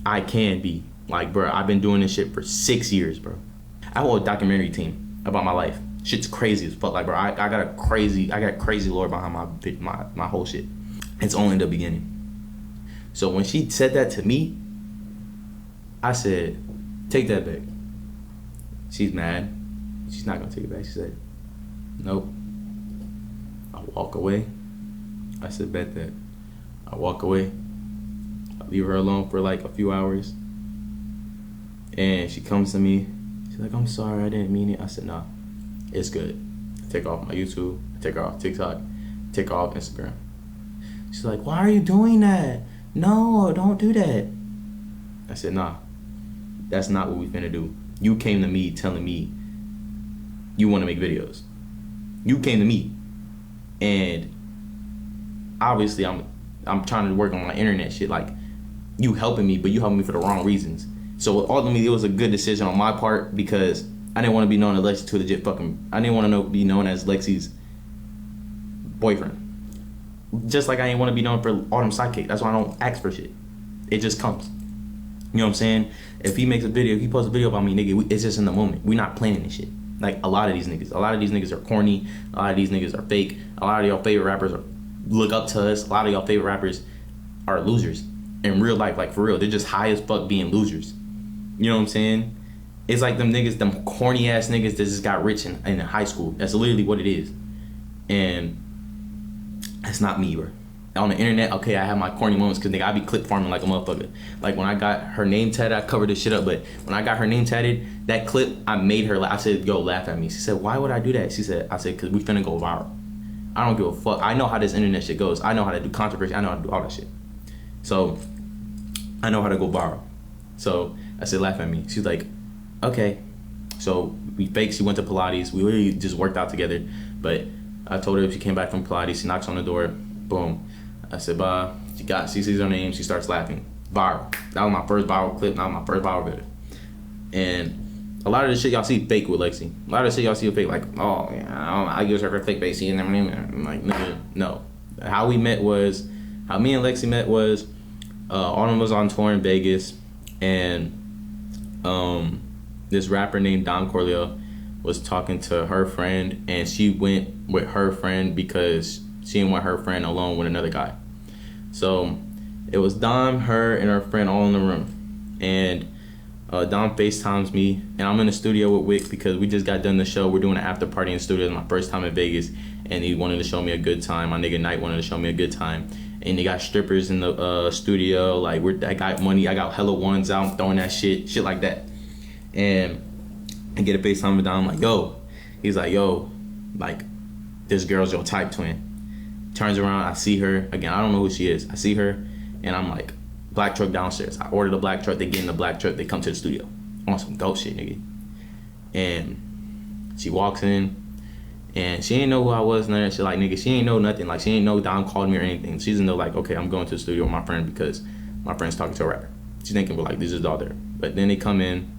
I can be. Like, bro, I've been doing this shit for 6 years, bro. I have a whole documentary team about my life. Shit's crazy as fuck. Like, bro, I got crazy lore behind my whole shit. It's only the beginning. So when she said that to me, I said, take that back. She's mad. She's not gonna take it back. She said, nope. I walk away. I said, bet that. I walk away. I leave her alone for like a few hours. And she comes to me. She's like, I'm sorry, I didn't mean it. I said, nah, it's good. I take off my YouTube. I take her off TikTok. I take her off Instagram. She's like, why are you doing that? No, don't do that. I said, nah, that's not what we finna do. You came to me telling me you want to make videos. You came to me. And obviously I'm trying to work on my internet shit. Like, you helping me, but you helping me for the wrong reasons. So ultimately it was a good decision on my part because I didn't want to be known as Lexi to legit fucking, I didn't want to be known as Lexi's boyfriend. Just like I didn't want to be known for Autumn's sidekick. That's why I don't ask for shit. It just comes. You know what I'm saying? If he makes a video, if he posts a video about me, nigga, it's just in the moment. We're not planning this shit. Like, a lot of these niggas are corny. A lot of these niggas are fake. A lot of y'all favorite rappers look up to us. A lot of y'all favorite rappers are losers. In real life, like, for real, they're just high as fuck being losers. You know what I'm saying? It's like them niggas, them corny ass niggas that just got rich in high school. That's literally what it is. And that's not me, bro. On the internet, okay, I have my corny moments because nigga, I be clip farming like a motherfucker. Like, when I got her name tatted, I covered this shit up, but when I got her name tatted, that clip, I made her laugh. I said, yo, laugh at me. She said, why would I do that? I said, because we finna go viral. I don't give a fuck. I know how this internet shit goes. I know how to do controversy. I know how to do all that shit. So, I know how to go viral. So, I said, laugh at me. She's like, okay. So, we faked. She went to Pilates. We literally just worked out together. But I told her if she came back from Pilates, she knocks on the door. Boom. I said, bye. She sees her name. She starts laughing. Viral. That was my first viral clip. That was my first viral video. And a lot of the shit y'all see fake with Lexi. A lot of the shit y'all see fake, like, oh, yeah, I use her for fake base. And I'm like, nigga, no. How me and Lexi met was, Autumn was on tour in Vegas, and this rapper named Don Corleone was talking to her friend, and she went with her friend because she didn't want her friend alone with another guy. So it was Dom, her, and her friend all in the room. And Dom FaceTimes me, and I'm in the studio with Wick because we just got done the show. We're doing an after party in the studio. It's my first time in Vegas, and he wanted to show me a good time. My nigga Knight wanted to show me a good time, and they got strippers in the studio. Like, I got money. I got hella ones out. I'm throwing that shit like that. And I get a FaceTime with Dom. I'm like, yo. He's like, yo, like, this girl's your type, twin. Turns around, I see her again. I don't know who she is. I see her, and I'm like, black truck downstairs. I ordered a black truck. They get in the black truck. They come to the studio on some dope shit, nigga. And she walks in, and she ain't know who I was. None of that shit. Like, nigga, she ain't know nothing. Like, she ain't know Dom called me or anything. She doesn't know, like, okay, I'm going to the studio with my friend because my friend's talking to a rapper. She's thinking, well, like, this is all there. But then they come in,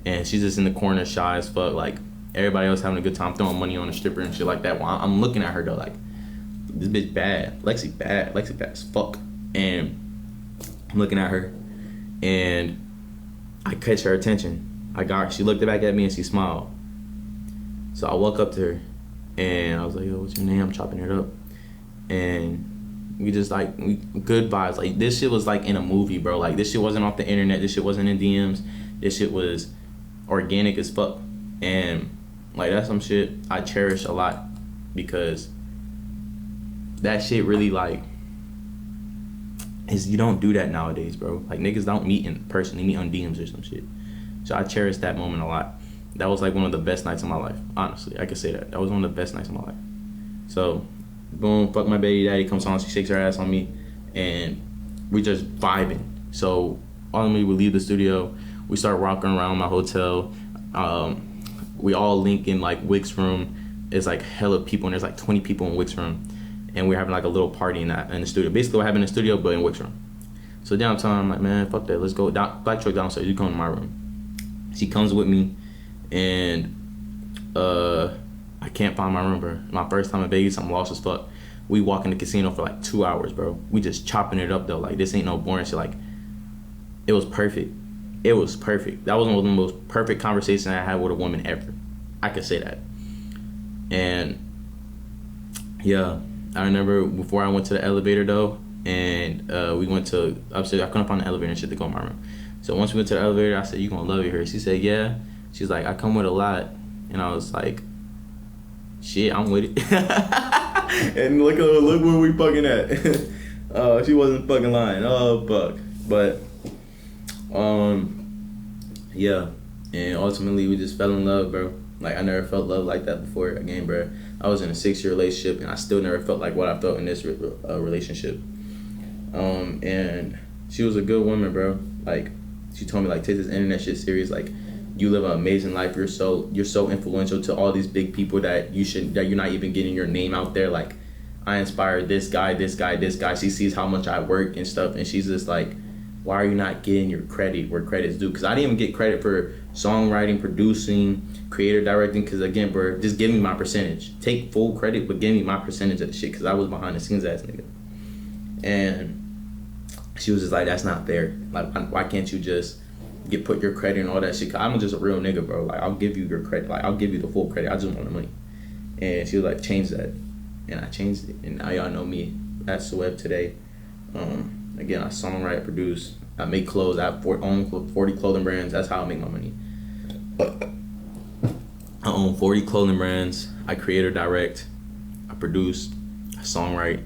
and she's just in the corner, shy as fuck. Like, everybody else having a good time, throwing money on the stripper and shit like that. While I'm looking at her though, like, this bitch bad. Lexi bad as fuck. And I'm looking at her, and I catch her attention. She looked back at me and she smiled. So I walk up to her, and I was like, yo, what's your name? I'm chopping it up. And we just like, good vibes. Like, this shit was like in a movie, bro. Like, this shit wasn't off the internet. This shit wasn't in DMs. This shit was organic as fuck. And like, that's some shit I cherish a lot, because that shit really, like, you don't do that nowadays, bro. Like, niggas don't meet in person. They meet on DMs or some shit. So I cherish that moment a lot. That was like one of the best nights of my life. Honestly, I could say that. That was one of the best nights of my life. So, boom, fuck my baby daddy comes on. She shakes her ass on me, and we just vibing. So, ultimately, we leave the studio. We start walking around my hotel. We all link in, like, Wick's room. It's like hella people, and there's like 20 people in Wick's room. And we're having like a little party in the studio. Basically, we're having a studio, but in Wick's room. So then I'm telling her, I'm like, man, fuck that. Let's go down, black truck downstairs. You come to my room. She comes with me, and I can't find my room, bro. My first time in Vegas, I'm lost as fuck. We walk in the casino for like 2 hours, bro. We just chopping it up though. Like, this ain't no boring shit. Like, it was perfect. It was perfect. That was one of the most perfect conversations I had with a woman ever. I could say that. And yeah, I remember before I went to the elevator though, and we went to upstairs. I couldn't find the elevator and shit to go in my room. So once we went to the elevator, I said, you gonna love it here? She said, yeah. She's like, I come with a lot. And I was like, shit, I'm with it. And look where we fucking at. She wasn't fucking lying. Oh, fuck. But yeah, and ultimately we just fell in love, bro. Like, I never felt love like that before again, bro. I was in a 6-year relationship, and I still never felt like what I felt in this relationship. And she was a good woman, bro. Like, she told me, like, take this internet shit serious. Like, you live an amazing life. You're so influential to all these big people that you're not even getting your name out there. Like, I inspired this guy. She sees how much I work and stuff, and she's just like, why are you not getting your credit where credit's due? Because I didn't even get credit for songwriting, producing, creator directing. Because again, bro, just give me my percentage. Take full credit, but give me my percentage of the shit. Because I was behind the scenes ass nigga. And she was just like, that's not fair. Like, why can't you just put your credit and all that shit? Because I'm just a real nigga, bro. Like, I'll give you your credit. Like, I'll give you the full credit. I just want the money. And she was like, change that. And I changed it. And now y'all know me at Saweb today. Again, I songwrite, produce, I make clothes. I own 40 clothing brands. That's how I make my money. I own 40 clothing brands. I create or direct. I produce. I songwrite.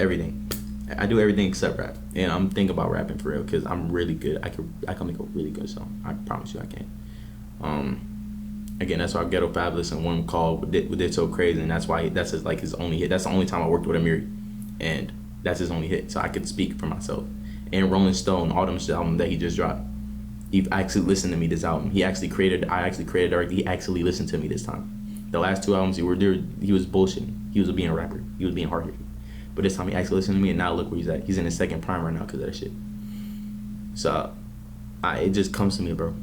Everything. I do everything except rap. And I'm thinking about rapping for real because I'm really good. I can make a really good song. I promise you I can. Again, that's our Ghetto Fabulous and one called with It So Crazy, and that's why that's his only hit. That's the only time I worked with Amiri, and that's his only hit. So I could speak for myself. And Rolling Stone, Autumn's album that he just dropped, he actually listened to me this album. I actually created directly. He actually listened to me this time. The last 2 albums he was bullshitting. He was being a rapper. He was being hard-hitting. But this time he actually listened to me, and now look where he's at. He's in his second prime right now because of that shit. So it just comes to me, bro.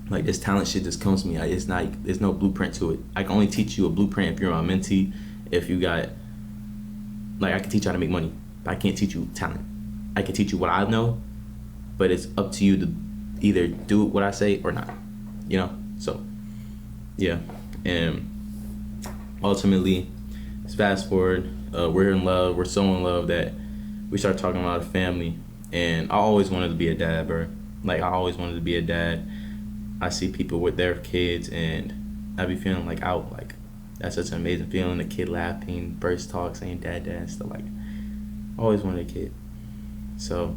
Like, this talent shit just comes to me. There's no blueprint to it. I can only teach you a blueprint if you're my mentee. If you got, like, I can teach you how to make money, but I can't teach you talent. I can teach you what I know, but it's up to you to either do what I say or not, you know? So, yeah. And ultimately, let's fast forward. We're in love. We're so in love that we start talking about a family. And I always wanted to be a dad, bro. Like, I always wanted to be a dad. I see people with their kids, and I be feeling like out. Like, that's such an amazing feeling. The kid laughing, first talk, saying dad, dad, and stuff. Like, I always wanted a kid. So,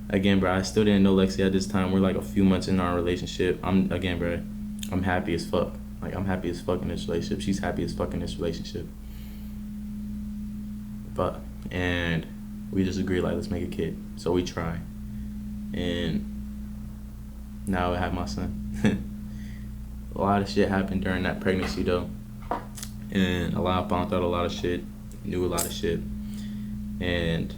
again, bro, I still didn't know Lexi at this time. We're like a few months in our relationship. I'm happy as fuck. Like, I'm happy as fuck in this relationship. She's happy as fuck in this relationship. And we just agreed, like, let's make a kid. So we try. And now I have my son. A lot of shit happened during that pregnancy, though. And I found out a lot of shit, knew a lot of shit. And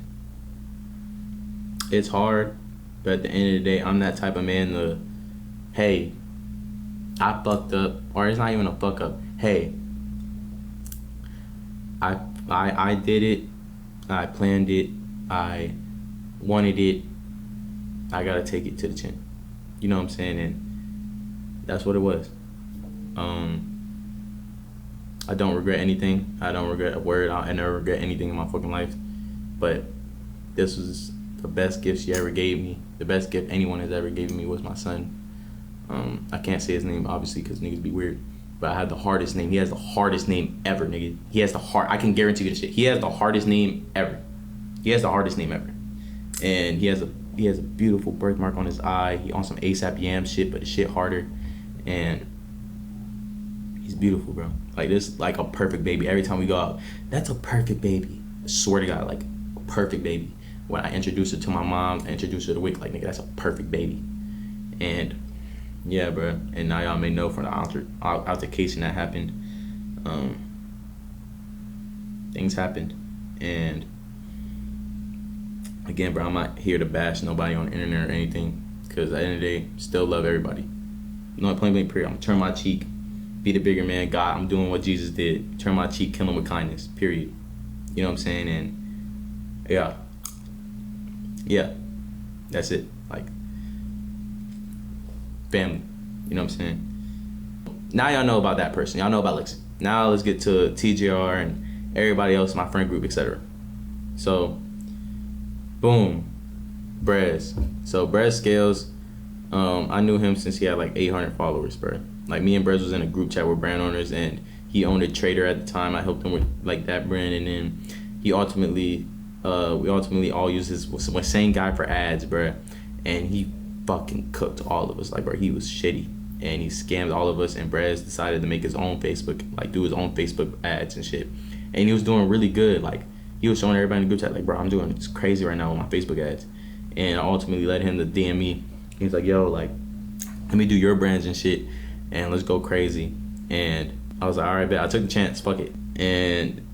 it's hard, but at the end of the day, I'm that type of man to, hey, I fucked up, or it's not even a fuck up. Hey, I did it, I planned it, I wanted it, I gotta take it to the chin. You know what I'm saying? And that's what it was. I don't regret anything. I don't regret a word. I never regret anything in my fucking life. But this was the best gift she ever gave me. The best gift anyone has ever given me was my son. I can't say his name, obviously, because niggas be weird. But I had the hardest name. He has the hardest name ever, nigga. He has the I can guarantee you this shit. He has the hardest name ever. He has the hardest name ever. And he has a beautiful birthmark on his eye. He on some ASAP Yam shit, but the shit harder. And he's beautiful, bro. Like, this, like a perfect baby. Every time we go out, that's a perfect baby. I swear to God, like a perfect baby. When I introduce her to my mom, introduce her to Wick, like, nigga, that's a perfect baby. And yeah, bro. And now y'all may know from the altercation that happened. Things happened. And again, bro, I'm not here to bash nobody on the internet or anything, because at the end of the day, still love everybody. You know, plain period. I'm gonna turn my cheek, be the bigger man. God, I'm doing what Jesus did. Turn my cheek, kill him with kindness. Period. You know what I'm saying? And yeah, that's it. Like, family. You know what I'm saying? Now y'all know about that person. Y'all know about Lexi. Now let's get to TJR and everybody else, my friend group, etc. So, boom, Brez. So Brez Scales, I knew him since he had like 800 followers, bro. Like, me and Brez was in a group chat with brand owners, and he owned a trader at the time. I helped him with like that brand, and then he ultimately, we ultimately all used his same guy for ads, bro. And he fucking cooked all of us. Like, bro, he was shitty, and he scammed all of us. And Brez decided to make his own Facebook, like do his own Facebook ads and shit. And he was doing really good. Like, he was showing everybody in the group chat, like, bro, I'm doing it's crazy right now with my Facebook ads. And I ultimately led him to DM me. He was like, yo, like, let me do your brands and shit, and let's go crazy. And I was like, all right, bet. I took the chance, fuck it. And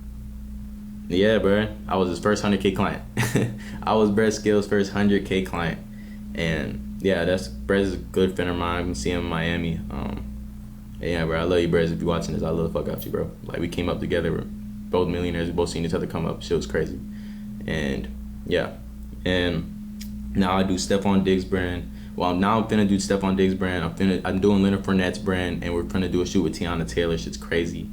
yeah, bro, I was his first 100K client. I was Brez Scales' first 100K client. And yeah, Brez is a good friend of mine. I can see him in Miami. Yeah, bro, I love you, Brez. If you're watching this, I love the fuck out you, bro. Like, we came up together. We're both millionaires. We both seen each other come up. Shit was crazy. And yeah, and now I do Stephon Diggs brand. Well, now I'm finna do Stephon Diggs brand. I'm doing Leonard Fournette's brand, and we're finna do a shoot with Tiana Taylor. Shit's crazy.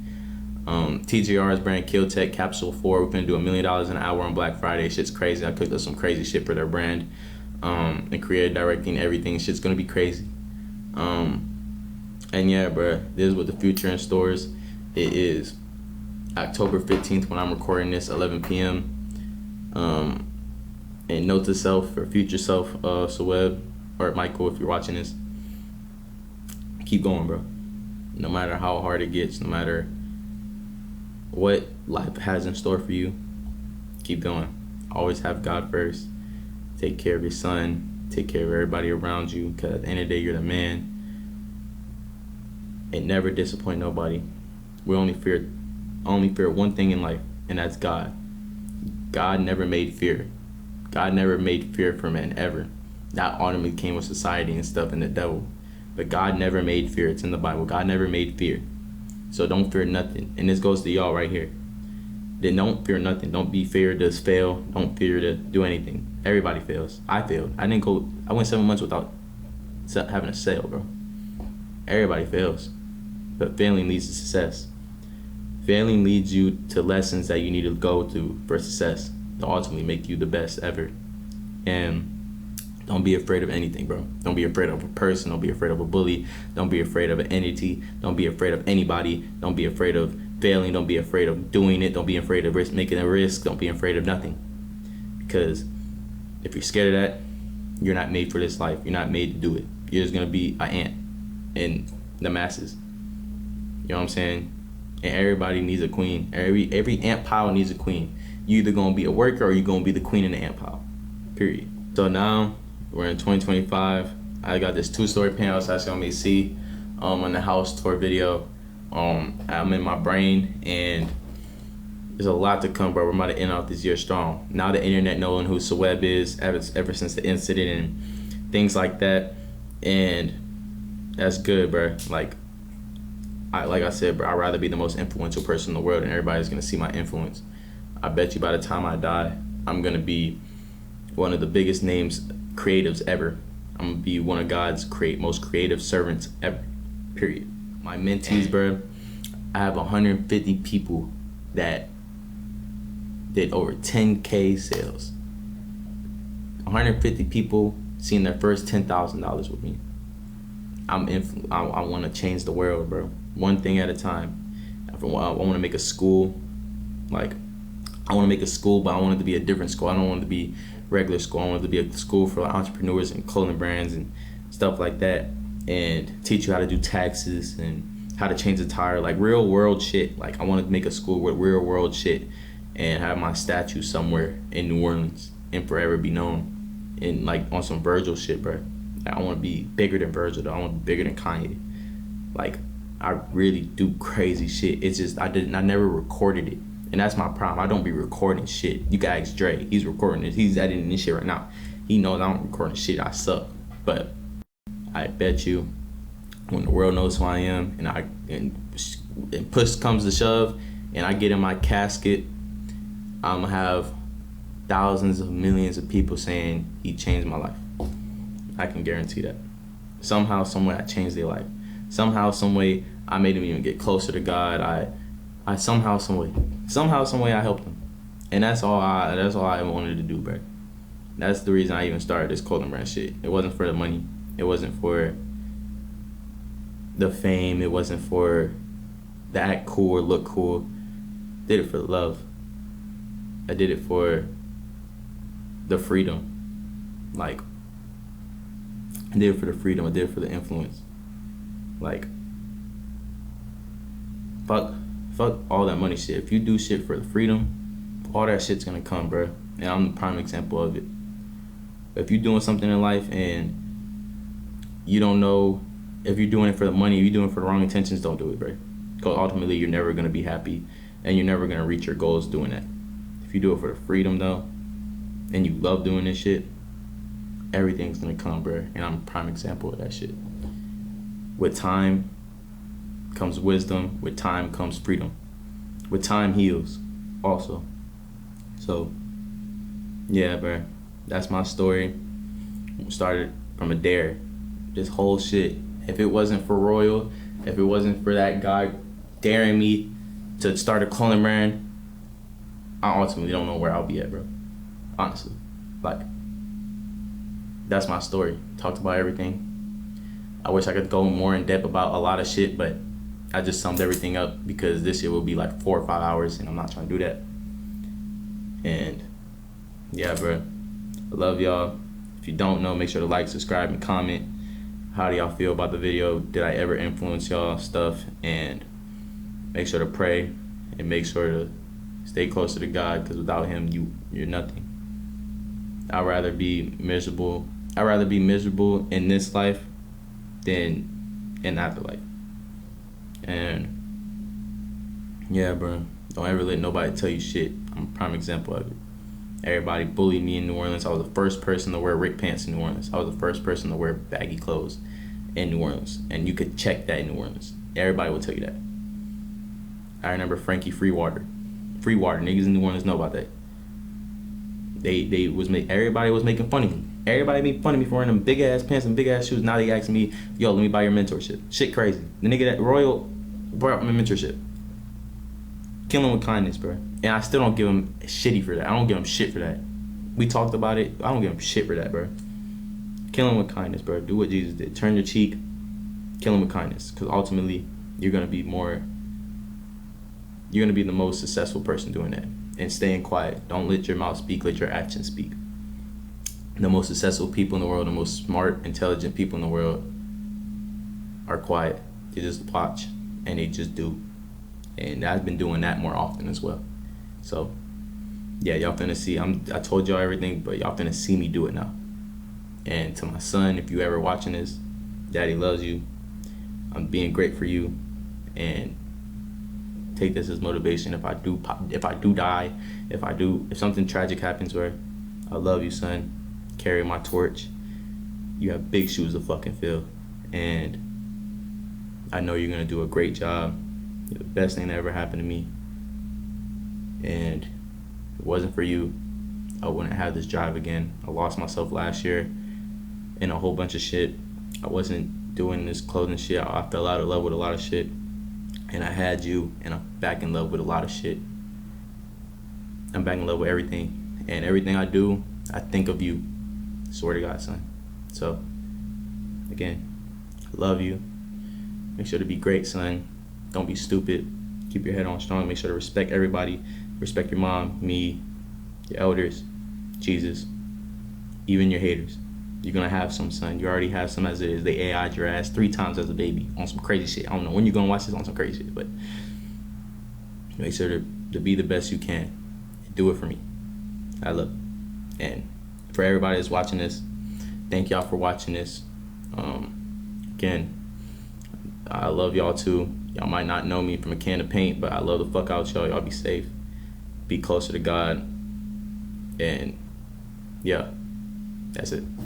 TJR's brand, Kill Tech Capsule 4. We're finna do $1 million an hour on Black Friday. Shit's crazy. I cooked up some crazy shit for their brand. And creative directing, everything. Shit's gonna be crazy. And yeah, bro, this is what the future in stores. It is October 15th when I'm recording this, 11 p.m. And note to self, or future self, Saweb, or Michael, if you're watching this, keep going, bro. No matter how hard it gets, no matter what life has in store for you, keep going. Always have God first. Take care of your son. Take care of everybody around you, because at the end of the day, you're the man. And never disappoint nobody. We only fear one thing in life, and that's God. God never made fear. God never made fear for men, ever. That ultimately came with society and stuff and the devil. But God never made fear. It's in the Bible. God never made fear. So don't fear nothing. And this goes to y'all right here. Then don't fear nothing. Don't be feared to fail. Don't fear to do anything. Everybody fails. I failed. I went 7 months without having a sale, bro. Everybody fails. But failing leads to success. Failing leads you to lessons that you need to go through for success to ultimately make you the best ever. And Don't be afraid of anything, bro. Don't be afraid of a person. Don't be afraid of a bully. Don't be afraid of an entity. Don't be afraid of anybody. Don't be afraid of failing. Don't be afraid of doing it. Don't be afraid of making a risk. Don't be afraid of nothing. Because if you're scared of that, you're not made for this life. You're not made to do it. You're just gonna be an ant in the masses. You know what I'm saying? And everybody needs a queen. Every ant pile needs a queen. You either gonna be a worker or you gonna be the queen in the ant pile. Period. So now we're in 2025. I got this 2-story penthouse as y'all may see on the house tour video. I'm in my brain, and there's a lot to come, bro. We're about to end out this year strong. Now the internet knowing who Saweb is ever since the incident and things like that, and that's good, bro. Like I said, bro, I'd rather be the most influential person in the world, and everybody's gonna see my influence. I bet you by the time I die, I'm gonna be one of the biggest names, creatives ever. I'm gonna be one of God's most creative servants ever, period. My mentees, bro, I have 150 people that did over 10K sales. 150 people seeing their first $10,000 with me. I want to change the world, bro. One thing at a time. I want to make a school. Like, I want to make a school, but I want it to be a different school. I don't want it to be regular school. I want it to be a school for entrepreneurs and clothing brands and stuff like that, and teach you how to do taxes and how to change a tire, like real world shit. Like, I want to make a school with real world shit and have my statue somewhere in New Orleans and forever be known, and like on some Virgil shit, bro. I want to be bigger than Virgil, though. I want to be bigger than Kanye. Like, I really do crazy shit. It's just I never recorded it, and that's my problem. I don't be recording shit. You can ask Dre. He's recording it. He's editing this shit right now. He knows I don't recording shit. I suck. But I bet you, when the world knows who I am, and push comes to shove, and I get in my casket, I'm gonna have thousands of millions of people saying he changed my life. I can guarantee that. Somehow, someway, I changed their life. Somehow, someway, I made them even get closer to God. I somehow, someway, I helped them, and that's all I wanted to do, bro. That's the reason I even started this clothing brand shit. It wasn't for the money. It wasn't for the fame. It wasn't for the act cool or look cool. I did it for the love. I did it for the freedom. Like, I did it for the freedom. I did it for the influence. Like, fuck all that money shit. If you do shit for the freedom, all that shit's gonna come, bro. And I'm the prime example of it. If you're doing something in life and you don't know if you're doing it for the money, if you're doing it for the wrong intentions, don't do it, bro. Because ultimately, you're never gonna be happy, and you're never gonna reach your goals doing that. If you do it for the freedom, though, and you love doing this shit, everything's gonna come, bro. And I'm a prime example of that shit. With time comes wisdom. With time comes freedom. With time heals also. So, yeah, bro. That's my story. Started from a dare. This whole shit. If it wasn't for Royal, if it wasn't for that guy daring me to start a clothing brand, I ultimately don't know where I'll be at, bro. Honestly. Like, that's my story. Talked about everything. I wish I could go more in depth about a lot of shit, but I just summed everything up because this shit will be like 4 or 5 hours, and I'm not trying to do that. And yeah, bro, I love y'all. If you don't know, make sure to like, subscribe, and comment. How do y'all feel about the video? Did I ever influence y'all stuff? And make sure to pray and make sure to stay closer to God, because without him, you're nothing. I'd rather be miserable in this life than in afterlife. And yeah, bro, don't ever let nobody tell you shit. I'm a prime example of it. Everybody bullied me in New Orleans. I was the first person to wear Rick pants in New Orleans. I was the first person to wear baggy clothes in New Orleans, and you could check that in New Orleans. Everybody will tell you that. I remember Frankie Freewater. Niggas in New Orleans know about that. Everybody was making fun of me. Everybody made fun of me for wearing them big ass pants and big ass shoes. Now they asking me, yo, let me buy your mentorship. Shit crazy. The nigga that Royal brought my mentorship. Kill him with kindness, bro. And I still don't give him shitty for that. I don't give him shit for that. We talked about it. I don't give him shit for that, bro. Kill him with kindness, bro. Do what Jesus did. Turn your cheek. Kill him with kindness, because ultimately you're gonna be the most successful person doing that. And staying quiet. Don't let your mouth speak. Let your actions speak. The most successful people in the world, the most smart, intelligent people in the world are quiet. They just watch and they just do. And I've been doing that more often as well. So yeah, y'all finna see. I told y'all everything, but y'all finna see me do it now. And to my son, if you ever watching this, Daddy loves you. I'm being great for you, and take this as motivation. If I do die, if something tragic happens, where I love you, son. Carry my torch. You have big shoes to fucking fill, and I know you're gonna do a great job. You're the best thing that ever happened to me. And if it wasn't for you, I wouldn't have this drive again. I lost myself last year in a whole bunch of shit. I wasn't doing this clothing shit. I fell out of love with a lot of shit. And I had you, and I'm back in love with a lot of shit. I'm back in love with everything. And everything I do, I think of you. Swear to God, son. So, again, I love you. Make sure to be great, son. Don't be stupid. Keep your head on strong. Make sure to respect everybody. Respect your mom, me, your elders, Jesus, even your haters. You're gonna have some, son. You already have some as it is. They AI'd your ass 3 times as a baby on some crazy shit. I don't know when you're gonna watch this on some crazy shit, but make sure to be the best you can. Do it for me. I love you. And for everybody that's watching this, thank y'all for watching this. Again, I love y'all too. Y'all might not know me from a can of paint, but I love the fuck out y'all. Y'all be safe. Be closer to God. And yeah, that's it.